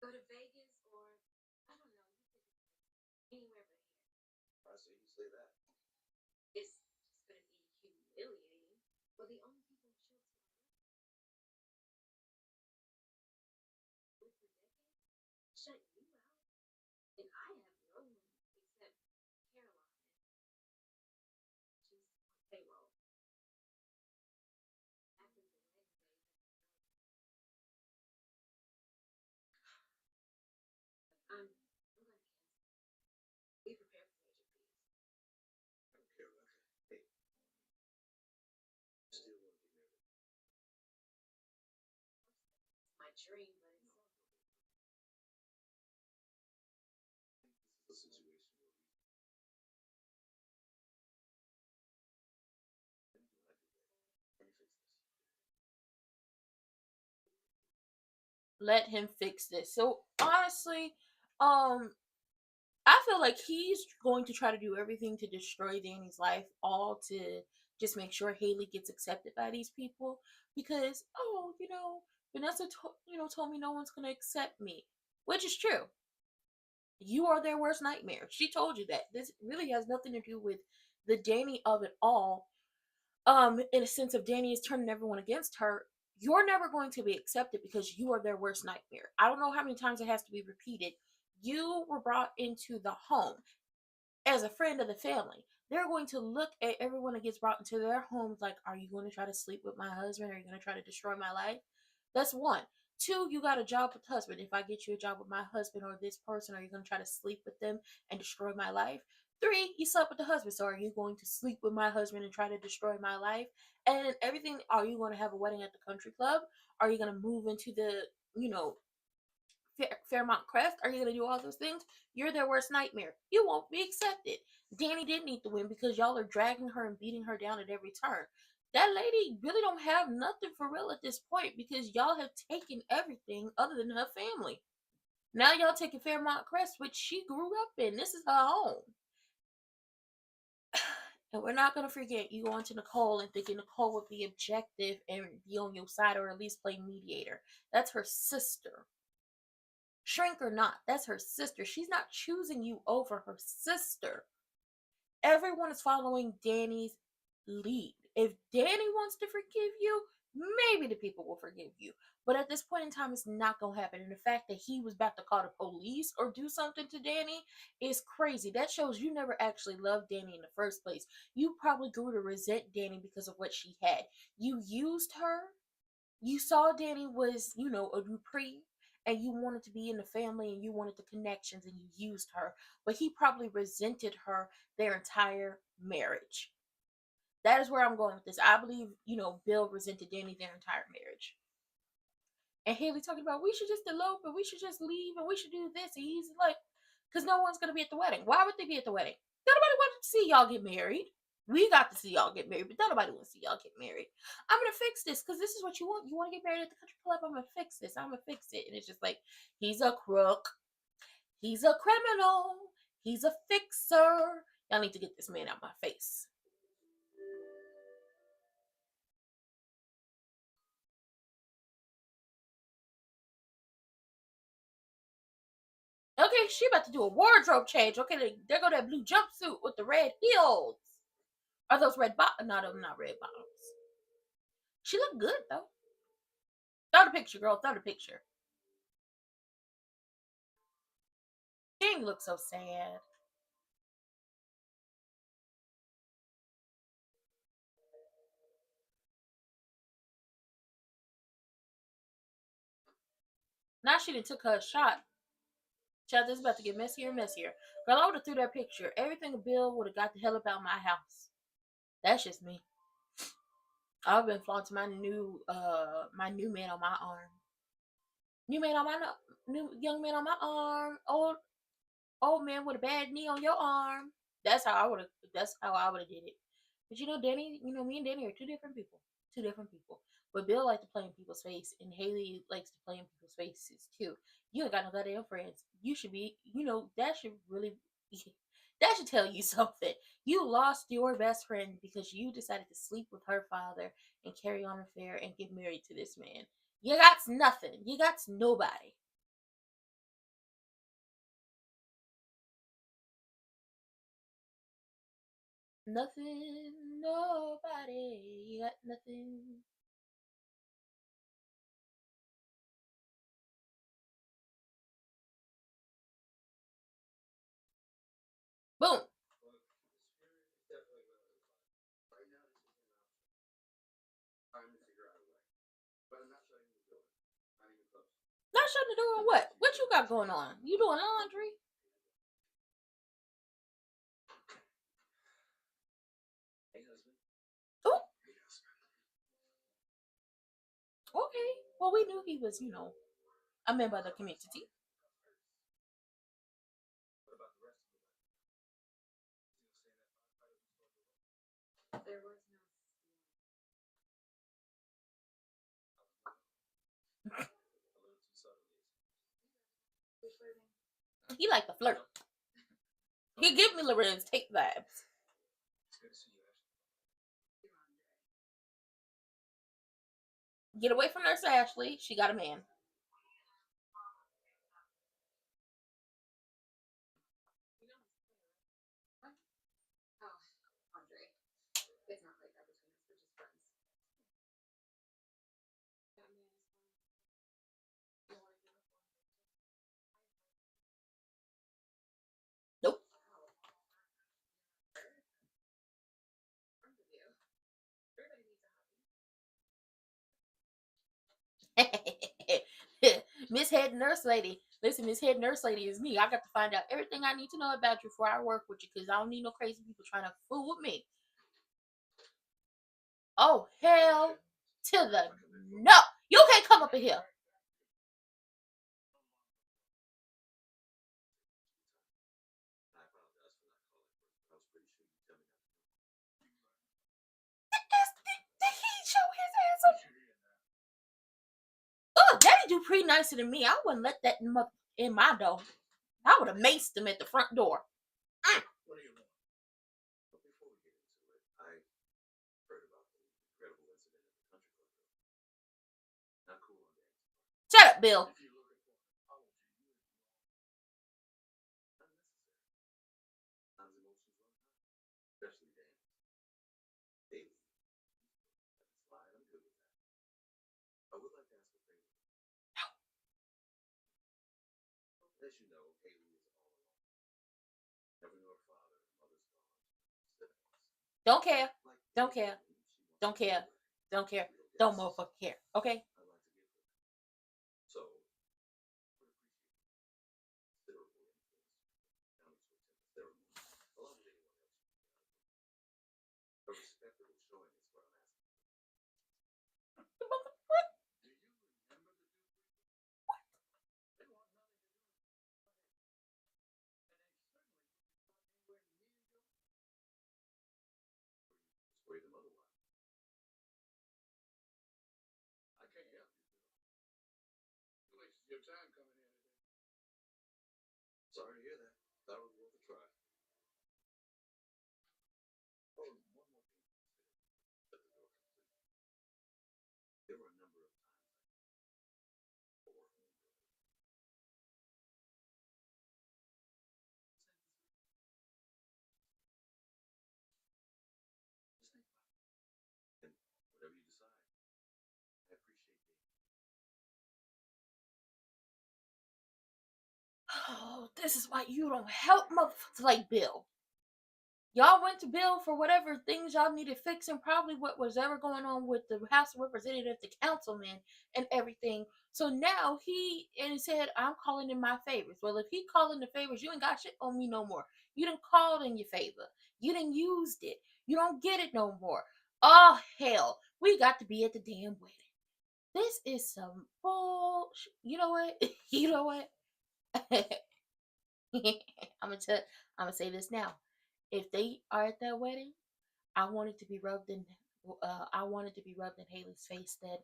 go to Vegas or, I don't know, you pick a place. Anywhere but here. I say you say that. It's just gonna be humiliating. We're the only people who show up to our wedding. With for decades, dream, but it's This is a situation where Let him fix this. So honestly, I feel like he's going to try to do everything to destroy Danny's life, all to just make sure Hayley gets accepted by these people. Because, oh, Vanessa, told me no one's going to accept me, which is true. You are their worst nightmare. She told you that. This really has nothing to do with the Danny of it all. In a sense of Danny is turning everyone against her. You're never going to be accepted because you are their worst nightmare. I don't know how many times it has to be repeated. You were brought into the home as a friend of the family. They're going to look at everyone that gets brought into their homes like, are you going to try to sleep with my husband? Are you going to try to destroy my life? That's one. Two, you got a job with husband. If I get you a job with my husband or this person, are you going to try to sleep with them and destroy my life? Three, you slept with the husband. So are you going to sleep with my husband and try to destroy my life? And everything, are you going to have a wedding at the country club? Are you going to move into the, Fairmont Crest? Are you going to do all those things? You're their worst nightmare. You won't be accepted. Danny did need to win because y'all are dragging her and beating her down at every turn. That lady really don't have nothing for real at this point because y'all have taken everything other than her family. Now y'all taking Fairmont Crest, which she grew up in. This is her home. And we're not going to forget you going to Nicole and thinking Nicole would be objective and be on your side or at least play mediator. That's her sister. Shrink or not, that's her sister. She's not choosing you over her sister. Everyone is following Danny's lead. If Danny wants to forgive you, maybe the people will forgive you. But at this point in time, it's not going to happen. And the fact that he was about to call the police or do something to Danny is crazy. That shows you never actually loved Danny in the first place. You probably grew to resent Danny because of what she had. You used her. You saw Danny was, a reprieve, and you wanted to be in the family and you wanted the connections and you used her. But he probably resented her their entire marriage. That is where I'm going with this. I believe, Bill resented Danny their entire marriage. And Hayley talking about we should just elope and we should just leave and we should do this. And he's like, because no one's going to be at the wedding. Why would they be at the wedding? Nobody wanted to see y'all get married. We got to see y'all get married, but nobody wants to see y'all get married. I'm going to fix this because this is what you want. You want to get married at the country club? I'm going to fix this. I'm going to fix it. And it's just like, he's a crook. He's a criminal. He's a fixer. Y'all need to get this man out my face. Okay, she about to do a wardrobe change. Okay, there go that blue jumpsuit with the red heels. Are those red bottoms? No, those not red bottoms. She looked good though. Throw the picture, girl. Throw the picture. She didn't look so sad. Now she done took her a shot. Child, this is about to get messier and messier. Girl, I would have threw that picture. Everything Bill would have got the hell up out my house. That's just me. I've been flaunting my new man on my arm. New man on my new young man on my arm. Old man with a bad knee on your arm. That's how I would have. That's how I would have did it. But Danny. Me and Danny are two different people. Two different people. But Bill likes to play in people's face, and Hayley likes to play in people's faces too. You ain't got no goddamn friends. You should be. That should really. That should tell you something. You lost your best friend because you decided to sleep with her father and carry on an affair and get married to this man. You got nothing. You got nobody. Nothing, nobody, you got nothing. Boom. Not shutting the door on what? What you got going on? You doing laundry? Oh, okay. Well, we knew he was, a member of the community. What about the rest of the life? There was no A little too subtly. we're flirting. He like to flirt. He give me Lorenz take vibes. It's good to see you, Ashley. You're Andre. Get away from Nurse Ashley. She got a man. You know his plan, right? Oh, Andre. It's not like that between us. We're just friends. That man is fine. You want a uniform? Nope. Oh. I'm with you. Everybody needs a hobby. Miss Head Nurse Lady. Listen, Miss Head Nurse Lady is me. I got to find out everything I need to know about you before I work with you because I don't need no crazy people trying to fool with me. Oh, hell to the no. You can't come up in here. I apologize for not calling first, but I was pretty sure you'd tell me not to do it. Did he show his ass up? Oh, Daddy do pretty nicer than me. I wouldn't let that in my door. I would have maced him at the front door. What do you want? But before we get into it, I heard about the incredible incident at the country club. Not cool on Dan's part. Shut up, Bill. If you're looking for an apology, you would be wrong. Unnecessary. Don's emotions run high, especially Dan's. Hayley, let it slide. I'm good with that. I would like to ask a favor. As you know, Hayley is all alone. Never knew her father. Her mother's gone. Siblings. Don't care. Like Don't care. Hayley, she wants Don't to be care. away. Don't care. Real Don't guests. motherfucking care. Okay? I'd like to give her that. So, would appreciate considerable influence county to attend the ceremony, along with anyone else you can. A respectable showing is what I'm asking. Do you remember the Duke? They want nothing to do with it. And they certainly wouldn't be anywhere near your. Persuade them otherwise. I can't help you, Bill. You wasted your time coming here today. Sorry to hear that. Thought it was worth a try. Oh, and one more thing to consider. Shut the door completely. There were a number of times I or home related. Just think about it. And whatever you decide, I appreciate being. Oh, this is why you don't help motherfuckers like Bill. Y'all went to Bill for whatever things y'all needed fixing, probably what was ever going on with the House of Representatives, the councilman, and everything. So now he and said, I'm calling in my favors. Well, if he calling the favors, you ain't got shit on me no more. You didn't call in your favor. You didn't used it. You don't get it no more. Oh, hell. We got to be at the damn wedding. This is some bullshit. You know what? You know what? I'm gonna say this now. If they are at that wedding, I want it to be rubbed in. I want it to be rubbed in Hayley's face that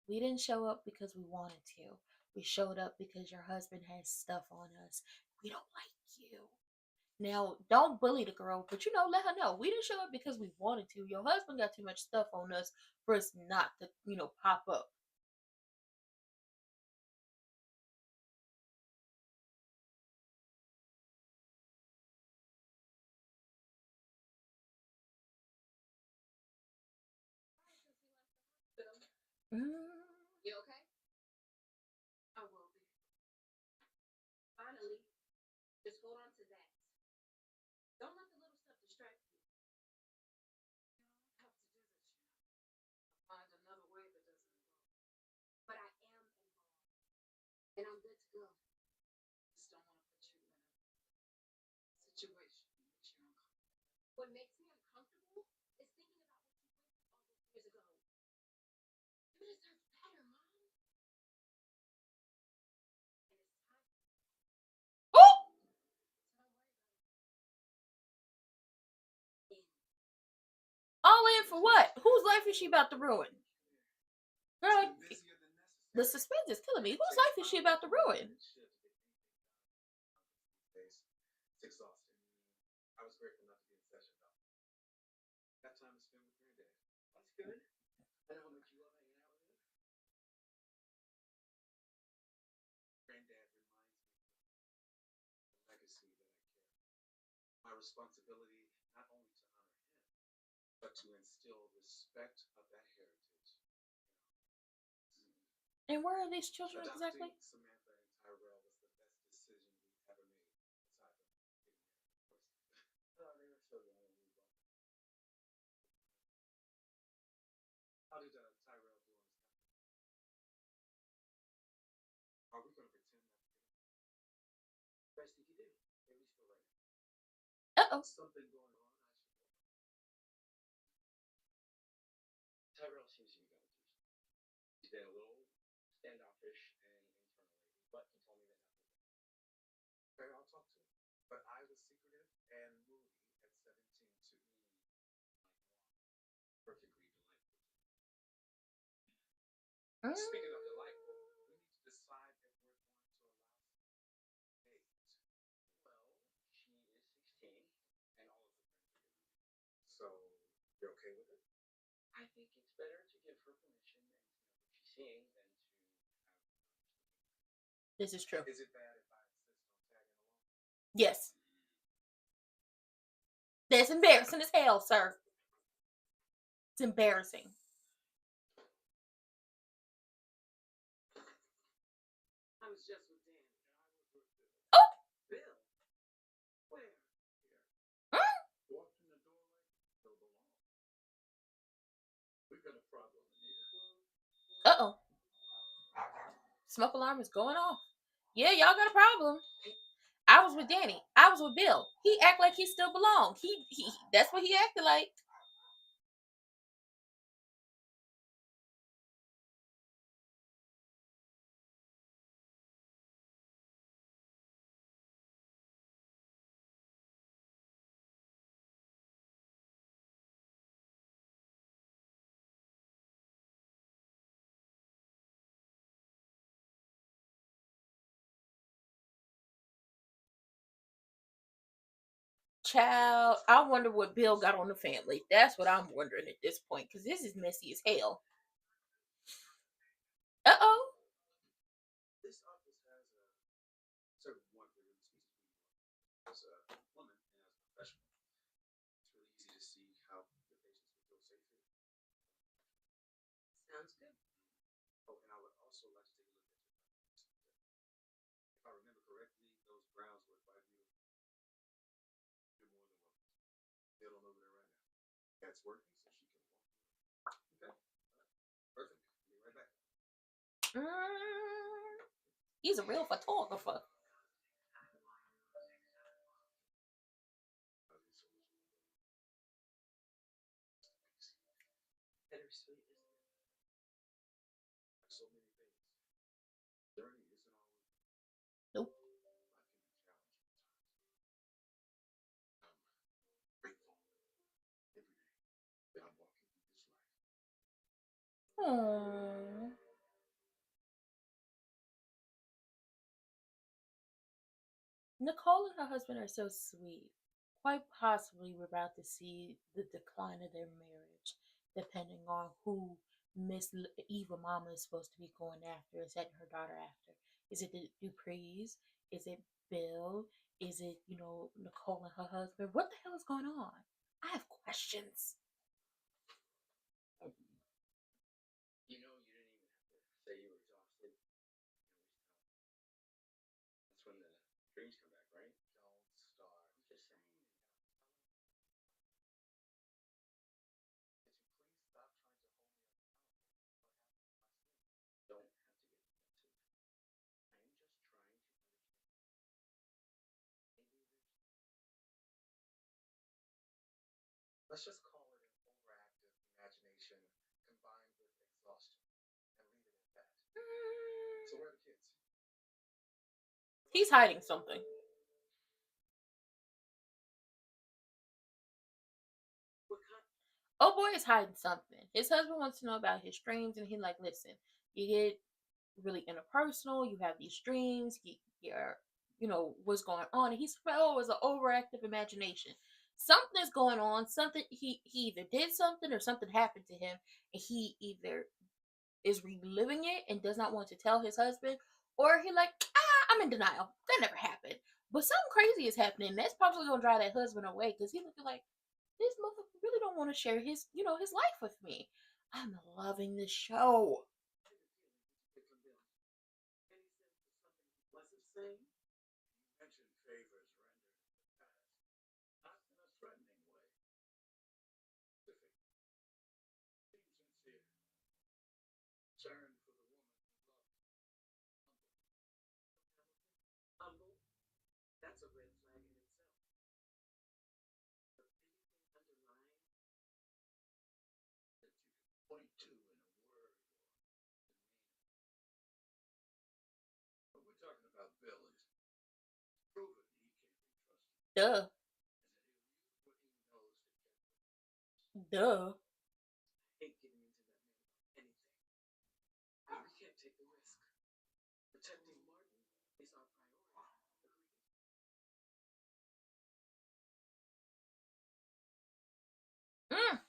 we didn't show up because we wanted to. We showed up because your husband has stuff on us. We don't like you. Now, don't bully the girl, but let her know we didn't show up because we wanted to. Your husband got too much stuff on us for us not to, pop up. You okay? I will be. Finally, just hold on to that. Don't let the little stuff distract you. You don't have to do this, I'll find another way that doesn't involve. But I am involved. And I'm good to go. Just don't want to put you in a situation in which you're uncomfortable. What makes me uncomfortable is thinking about what you went through all those years ago. You deserve better, Mom. For what? Whose life is she about to ruin? Girl, Busier than the necessary. suspense is killing me. Whose life is she about to ruin? It's exhausting. I was grateful not to be in session though. Got time to spend with granddad. That's good. I know how much you love hanging out with him. Granddad reminds me of the legacy that I carry. My responsibility not only to honor him, but to instill respect of that heritage. And where are these children Adopting exactly? Samantha and Tyrell was the best decision we ever made, aside from getting married, of course. Oh, they were so young when we bought them. How did Tyrell do on his calculus? Are we going to pretend not to get him? Best he could do, at least for right now. Uh-oh. Something going on I should know about? Tyrell seems to be going through something. He's been a little standoffish and internal lately, but he told me that nothing's wrong. Okay, I'll talk to him. But I was secretive and moody at 17 too. Perfectly delightful. Speaking of delightful, we need to decide if we're going to allow some date. Well, she is 16, and all of her friends are getting married. So you're okay with it? I think it's better to give her permission and to know what she's seeing than to have This is true. Is it bad if I insist on tagging along? Yes. That's embarrassing as hell, sir. It's embarrassing. I was just with Danny. I was with Bill. Oh! Bill? Where? Huh? Walked in the doorway, Bill belong. We've got a problem, Anita. Uh-oh. Smoke alarm is going off. Yeah, y'all got a problem. I was with Danny. I was with Bill. He act like he still belong. He that's what he acted like. Child, I wonder what Bill got on the family. That's what I'm wondering at this point, because this is messy as hell. Uh-oh. This office has a certain one that really speaks to me as a woman and as a professional. It's really easy to see how the patients would feel safe here. Sounds good. Oh, and I would also like to take a look at your documents. If I remember correctly, those grounds were quite beautiful. You're more than welcome. Head on over there right now. That's working, so she can walk through. Okay. Perfect. I'll be right back. He's a real photographer. Bittersweet, isn't it? So many things. Journey isn't always. Nope. Life can be challenging at times. I'm grateful every day that I'm walking through this life. Aww. Nicole and her husband are so sweet. Quite possibly, we're about to see the decline of their marriage, depending on who Miss Eva Mama is supposed to be going after, is setting her daughter after. Is it the Duprees? Is it Bill? Is it, Nicole and her husband? What the hell is going on? I have questions. You know, you didn't even have to say you were exhausted. You can always tell. That's when the dreams come back, right? Don't start. I'm just saying. Could you please stop trying to hold me accountable for what happened to my sleep? Don't have to get defensive. I am just trying to understand. Maybe there's. Let's just call it an overactive imagination combined with exhaustion and leave it at that. So where are the kids? He's hiding something. Oh boy is hiding something. His husband wants to know about his dreams, and he's like, listen, you get really interpersonal, you have these dreams, you're, what's going on. And he's, oh, it's an overactive imagination. Something's going on, something, he either did something or something happened to him, and he either is reliving it and does not want to tell his husband, or he like, I'm in denial. That never happened. But something crazy is happening. That's probably gonna drive that husband away because he's looking like, this motherfucker really don't want to share his, his life with me. I'm loving this show. You mentioned favors rendered in the past, not in a threatening way. Specific. Seems sincere. Concern for the woman who loves. Humble? That's a red flag in itself. But anything underlying? That you can point to in a word or demeanor. What we're talking about, Bill, is proven he can't be trusted, Duh. and that he'll use what he knows to get what. Duh. I hate getting into that man about anything. But we can't take the risk. Protecting Martin is our priority. Agreed? Mm.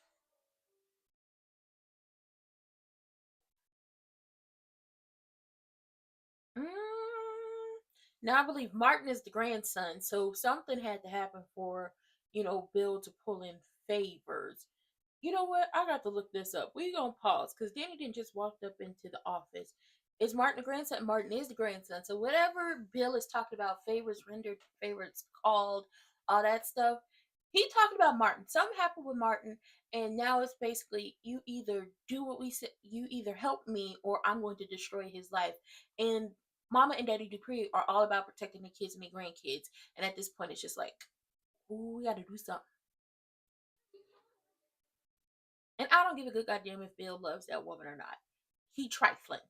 Mm. Now I believe Martin is the grandson, so something had to happen for, Bill to pull in favors. You know what? I got to look this up. We gonna pause because Danny didn't just walk up into the office. Is Martin the grandson? Martin is the grandson. So whatever Bill is talking about, favors rendered, favorites called, all that stuff, he talking about Martin. Something happened with Martin, and now it's basically you either do what we said, you either help me, or I'm going to destroy his life. And Mama and Daddy Dupree are all about protecting the kids and the grandkids. And at this point, it's just like, ooh, we got to do something. And I don't give a good goddamn if Bill loves that woman or not. He trifling.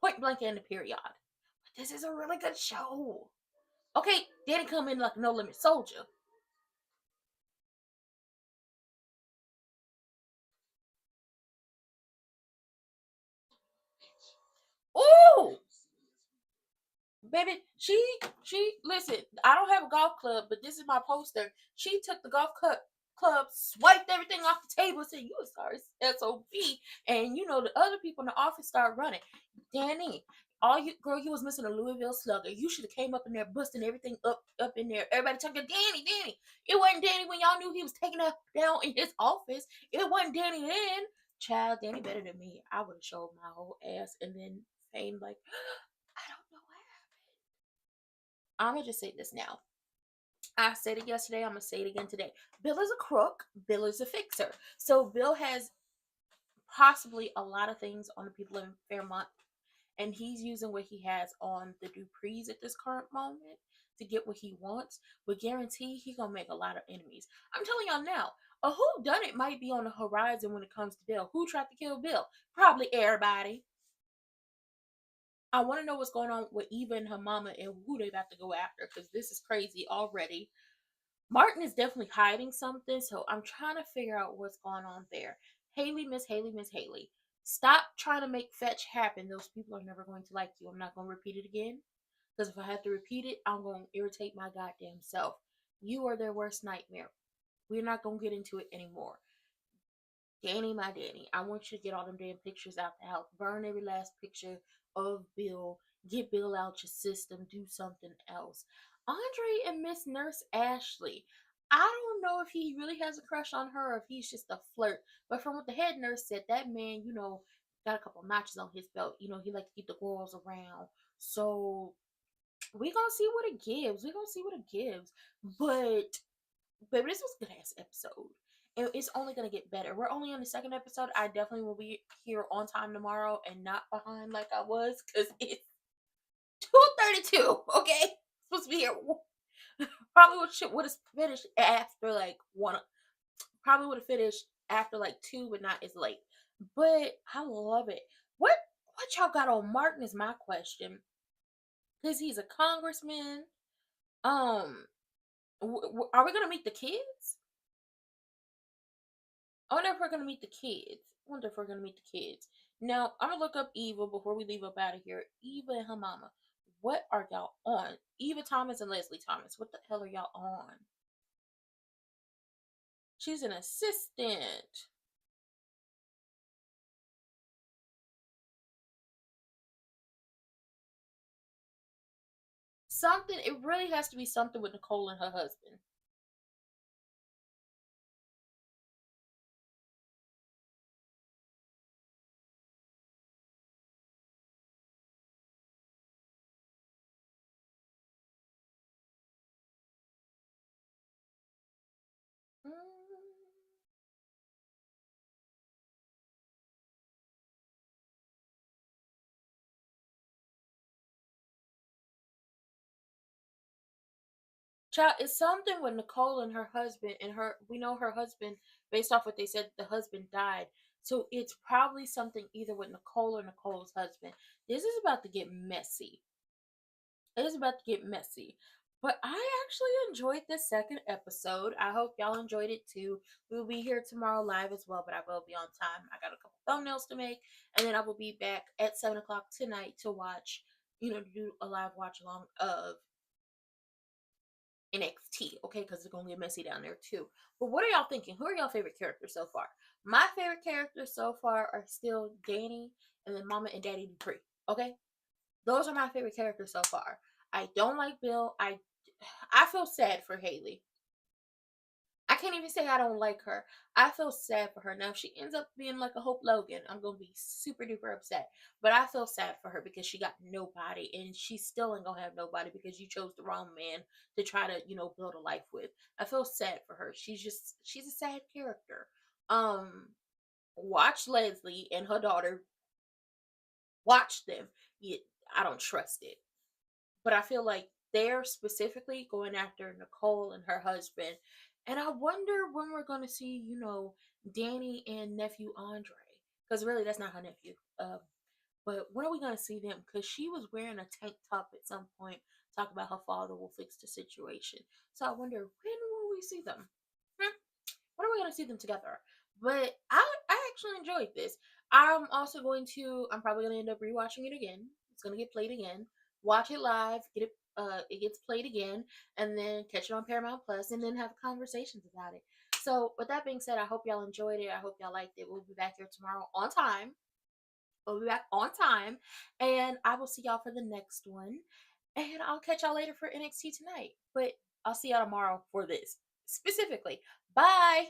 Point blank and the period. But this is a really good show. Okay, Danny come in like a no limit soldier. Ooh! Baby, she listen, I don't have a golf club, but this is my poster. She took the club, swiped everything off the table, and said, you a sorry SOB. And the other people in the office start running. Danny, you was missing a Louisville slugger. You should have came up in there busting everything up in there. Everybody talking, Danny. It wasn't Danny when y'all knew he was taking that down in his office. It wasn't Danny then. Child, Danny better than me. I would have showed my whole ass and then fame like I don't know what happened. I'm gonna just say this now. I said it yesterday. I'm gonna say it again today. Bill is a crook. Bill is a fixer. So Bill has possibly a lot of things on the people in Fairmont, and he's using what he has on the Duprees at this current moment to get what he wants. But guarantee he gonna make a lot of enemies. I'm telling y'all now. A who done it might be on the horizon when it comes to Bill. Who tried to kill Bill? Probably everybody. I want to know what's going on with Eva and her mama and who they about to go after because this is crazy already. Martin is definitely hiding something, so I'm trying to figure out what's going on there. Hayley, Miss Hayley, Miss Hayley. Stop trying to make fetch happen. Those people are never going to like you. I'm not going to repeat it again because if I have to repeat it, I'm going to irritate my goddamn self. You are their worst nightmare. We're not going to get into it anymore. Danny, my Danny, I want you to get all them damn pictures out the house. Burn every last picture of Bill. Get Bill out your system. Do something else. Andre and Miss Nurse Ashley. I don't know if he really has a crush on her or if he's just a flirt. But from what the head nurse said, that man, got a couple notches on his belt. He like to keep the girls around. So we gonna see what it gives. We gonna see what it gives. But baby, this was a good ass episode. And it's only gonna get better. We're only on the second episode. I definitely will be here on time tomorrow and not behind like I was because it's 2:32. Okay, supposed to be here. Probably would have finished after like one. Probably would have finished after like two, but not as late. But I love it. What y'all got on Martin is my question because he's a congressman. Are we gonna meet the kids? I wonder if we're gonna meet the kids. I wonder if we're gonna meet the kids. Now, I'm gonna look up Eva before we leave up out of here. Eva and her mama. What are y'all on? Eva Thomas and Leslie Thomas. What the hell are y'all on? She's an assistant. Something, it really has to be something with Nicole and her husband. Mm. Child, it's something with Nicole and her husband, and her. We know her husband, based off what they said, the husband died. So it's probably something either with Nicole or Nicole's husband. This is about to get messy. It is about to get messy. But I actually enjoyed this second episode. I hope y'all enjoyed it too. We will be here tomorrow live as well, but I will be on time. I got a couple thumbnails to make, and then I will be back at 7 o'clock tonight to watch, to do a live watch along of NXT, okay? Because it's gonna get messy down there too. But what are y'all thinking? Who are y'all favorite characters so far? My favorite characters so far are still Danny and then Mama and Daddy Dupree. Okay, those are my favorite characters so far. I don't like Bill. I feel sad for Hayley. I can't even say I don't like her. I feel sad for her. Now, if she ends up being like a Hope Logan, I'm going to be super duper upset. But I feel sad for her because she got nobody, and she still ain't going to have nobody because you chose the wrong man to try to, build a life with. I feel sad for her. She's a sad character. Watch Leslie and her daughter. Watch them. Yeah, I don't trust it. But I feel like they're specifically going after Nicole and her husband. And I wonder when we're going to see, Danny and nephew Andre. Because really, that's not her nephew. But when are we going to see them? Because she was wearing a tank top at some point, talk about her father will fix the situation. So I wonder, when will we see them? When are we going to see them together? But I actually enjoyed this. I'm probably going to end up rewatching it again. It's going to get played again. Watch it live, it gets played again, and then catch it on Paramount Plus, and then have conversations about it. So with that being said, I hope y'all enjoyed it. I hope y'all liked it. We'll be back here tomorrow on time. We'll be back on time, and I will see y'all for the next one. And I'll catch y'all later for NXT tonight. But I'll see y'all tomorrow for this specifically. Bye.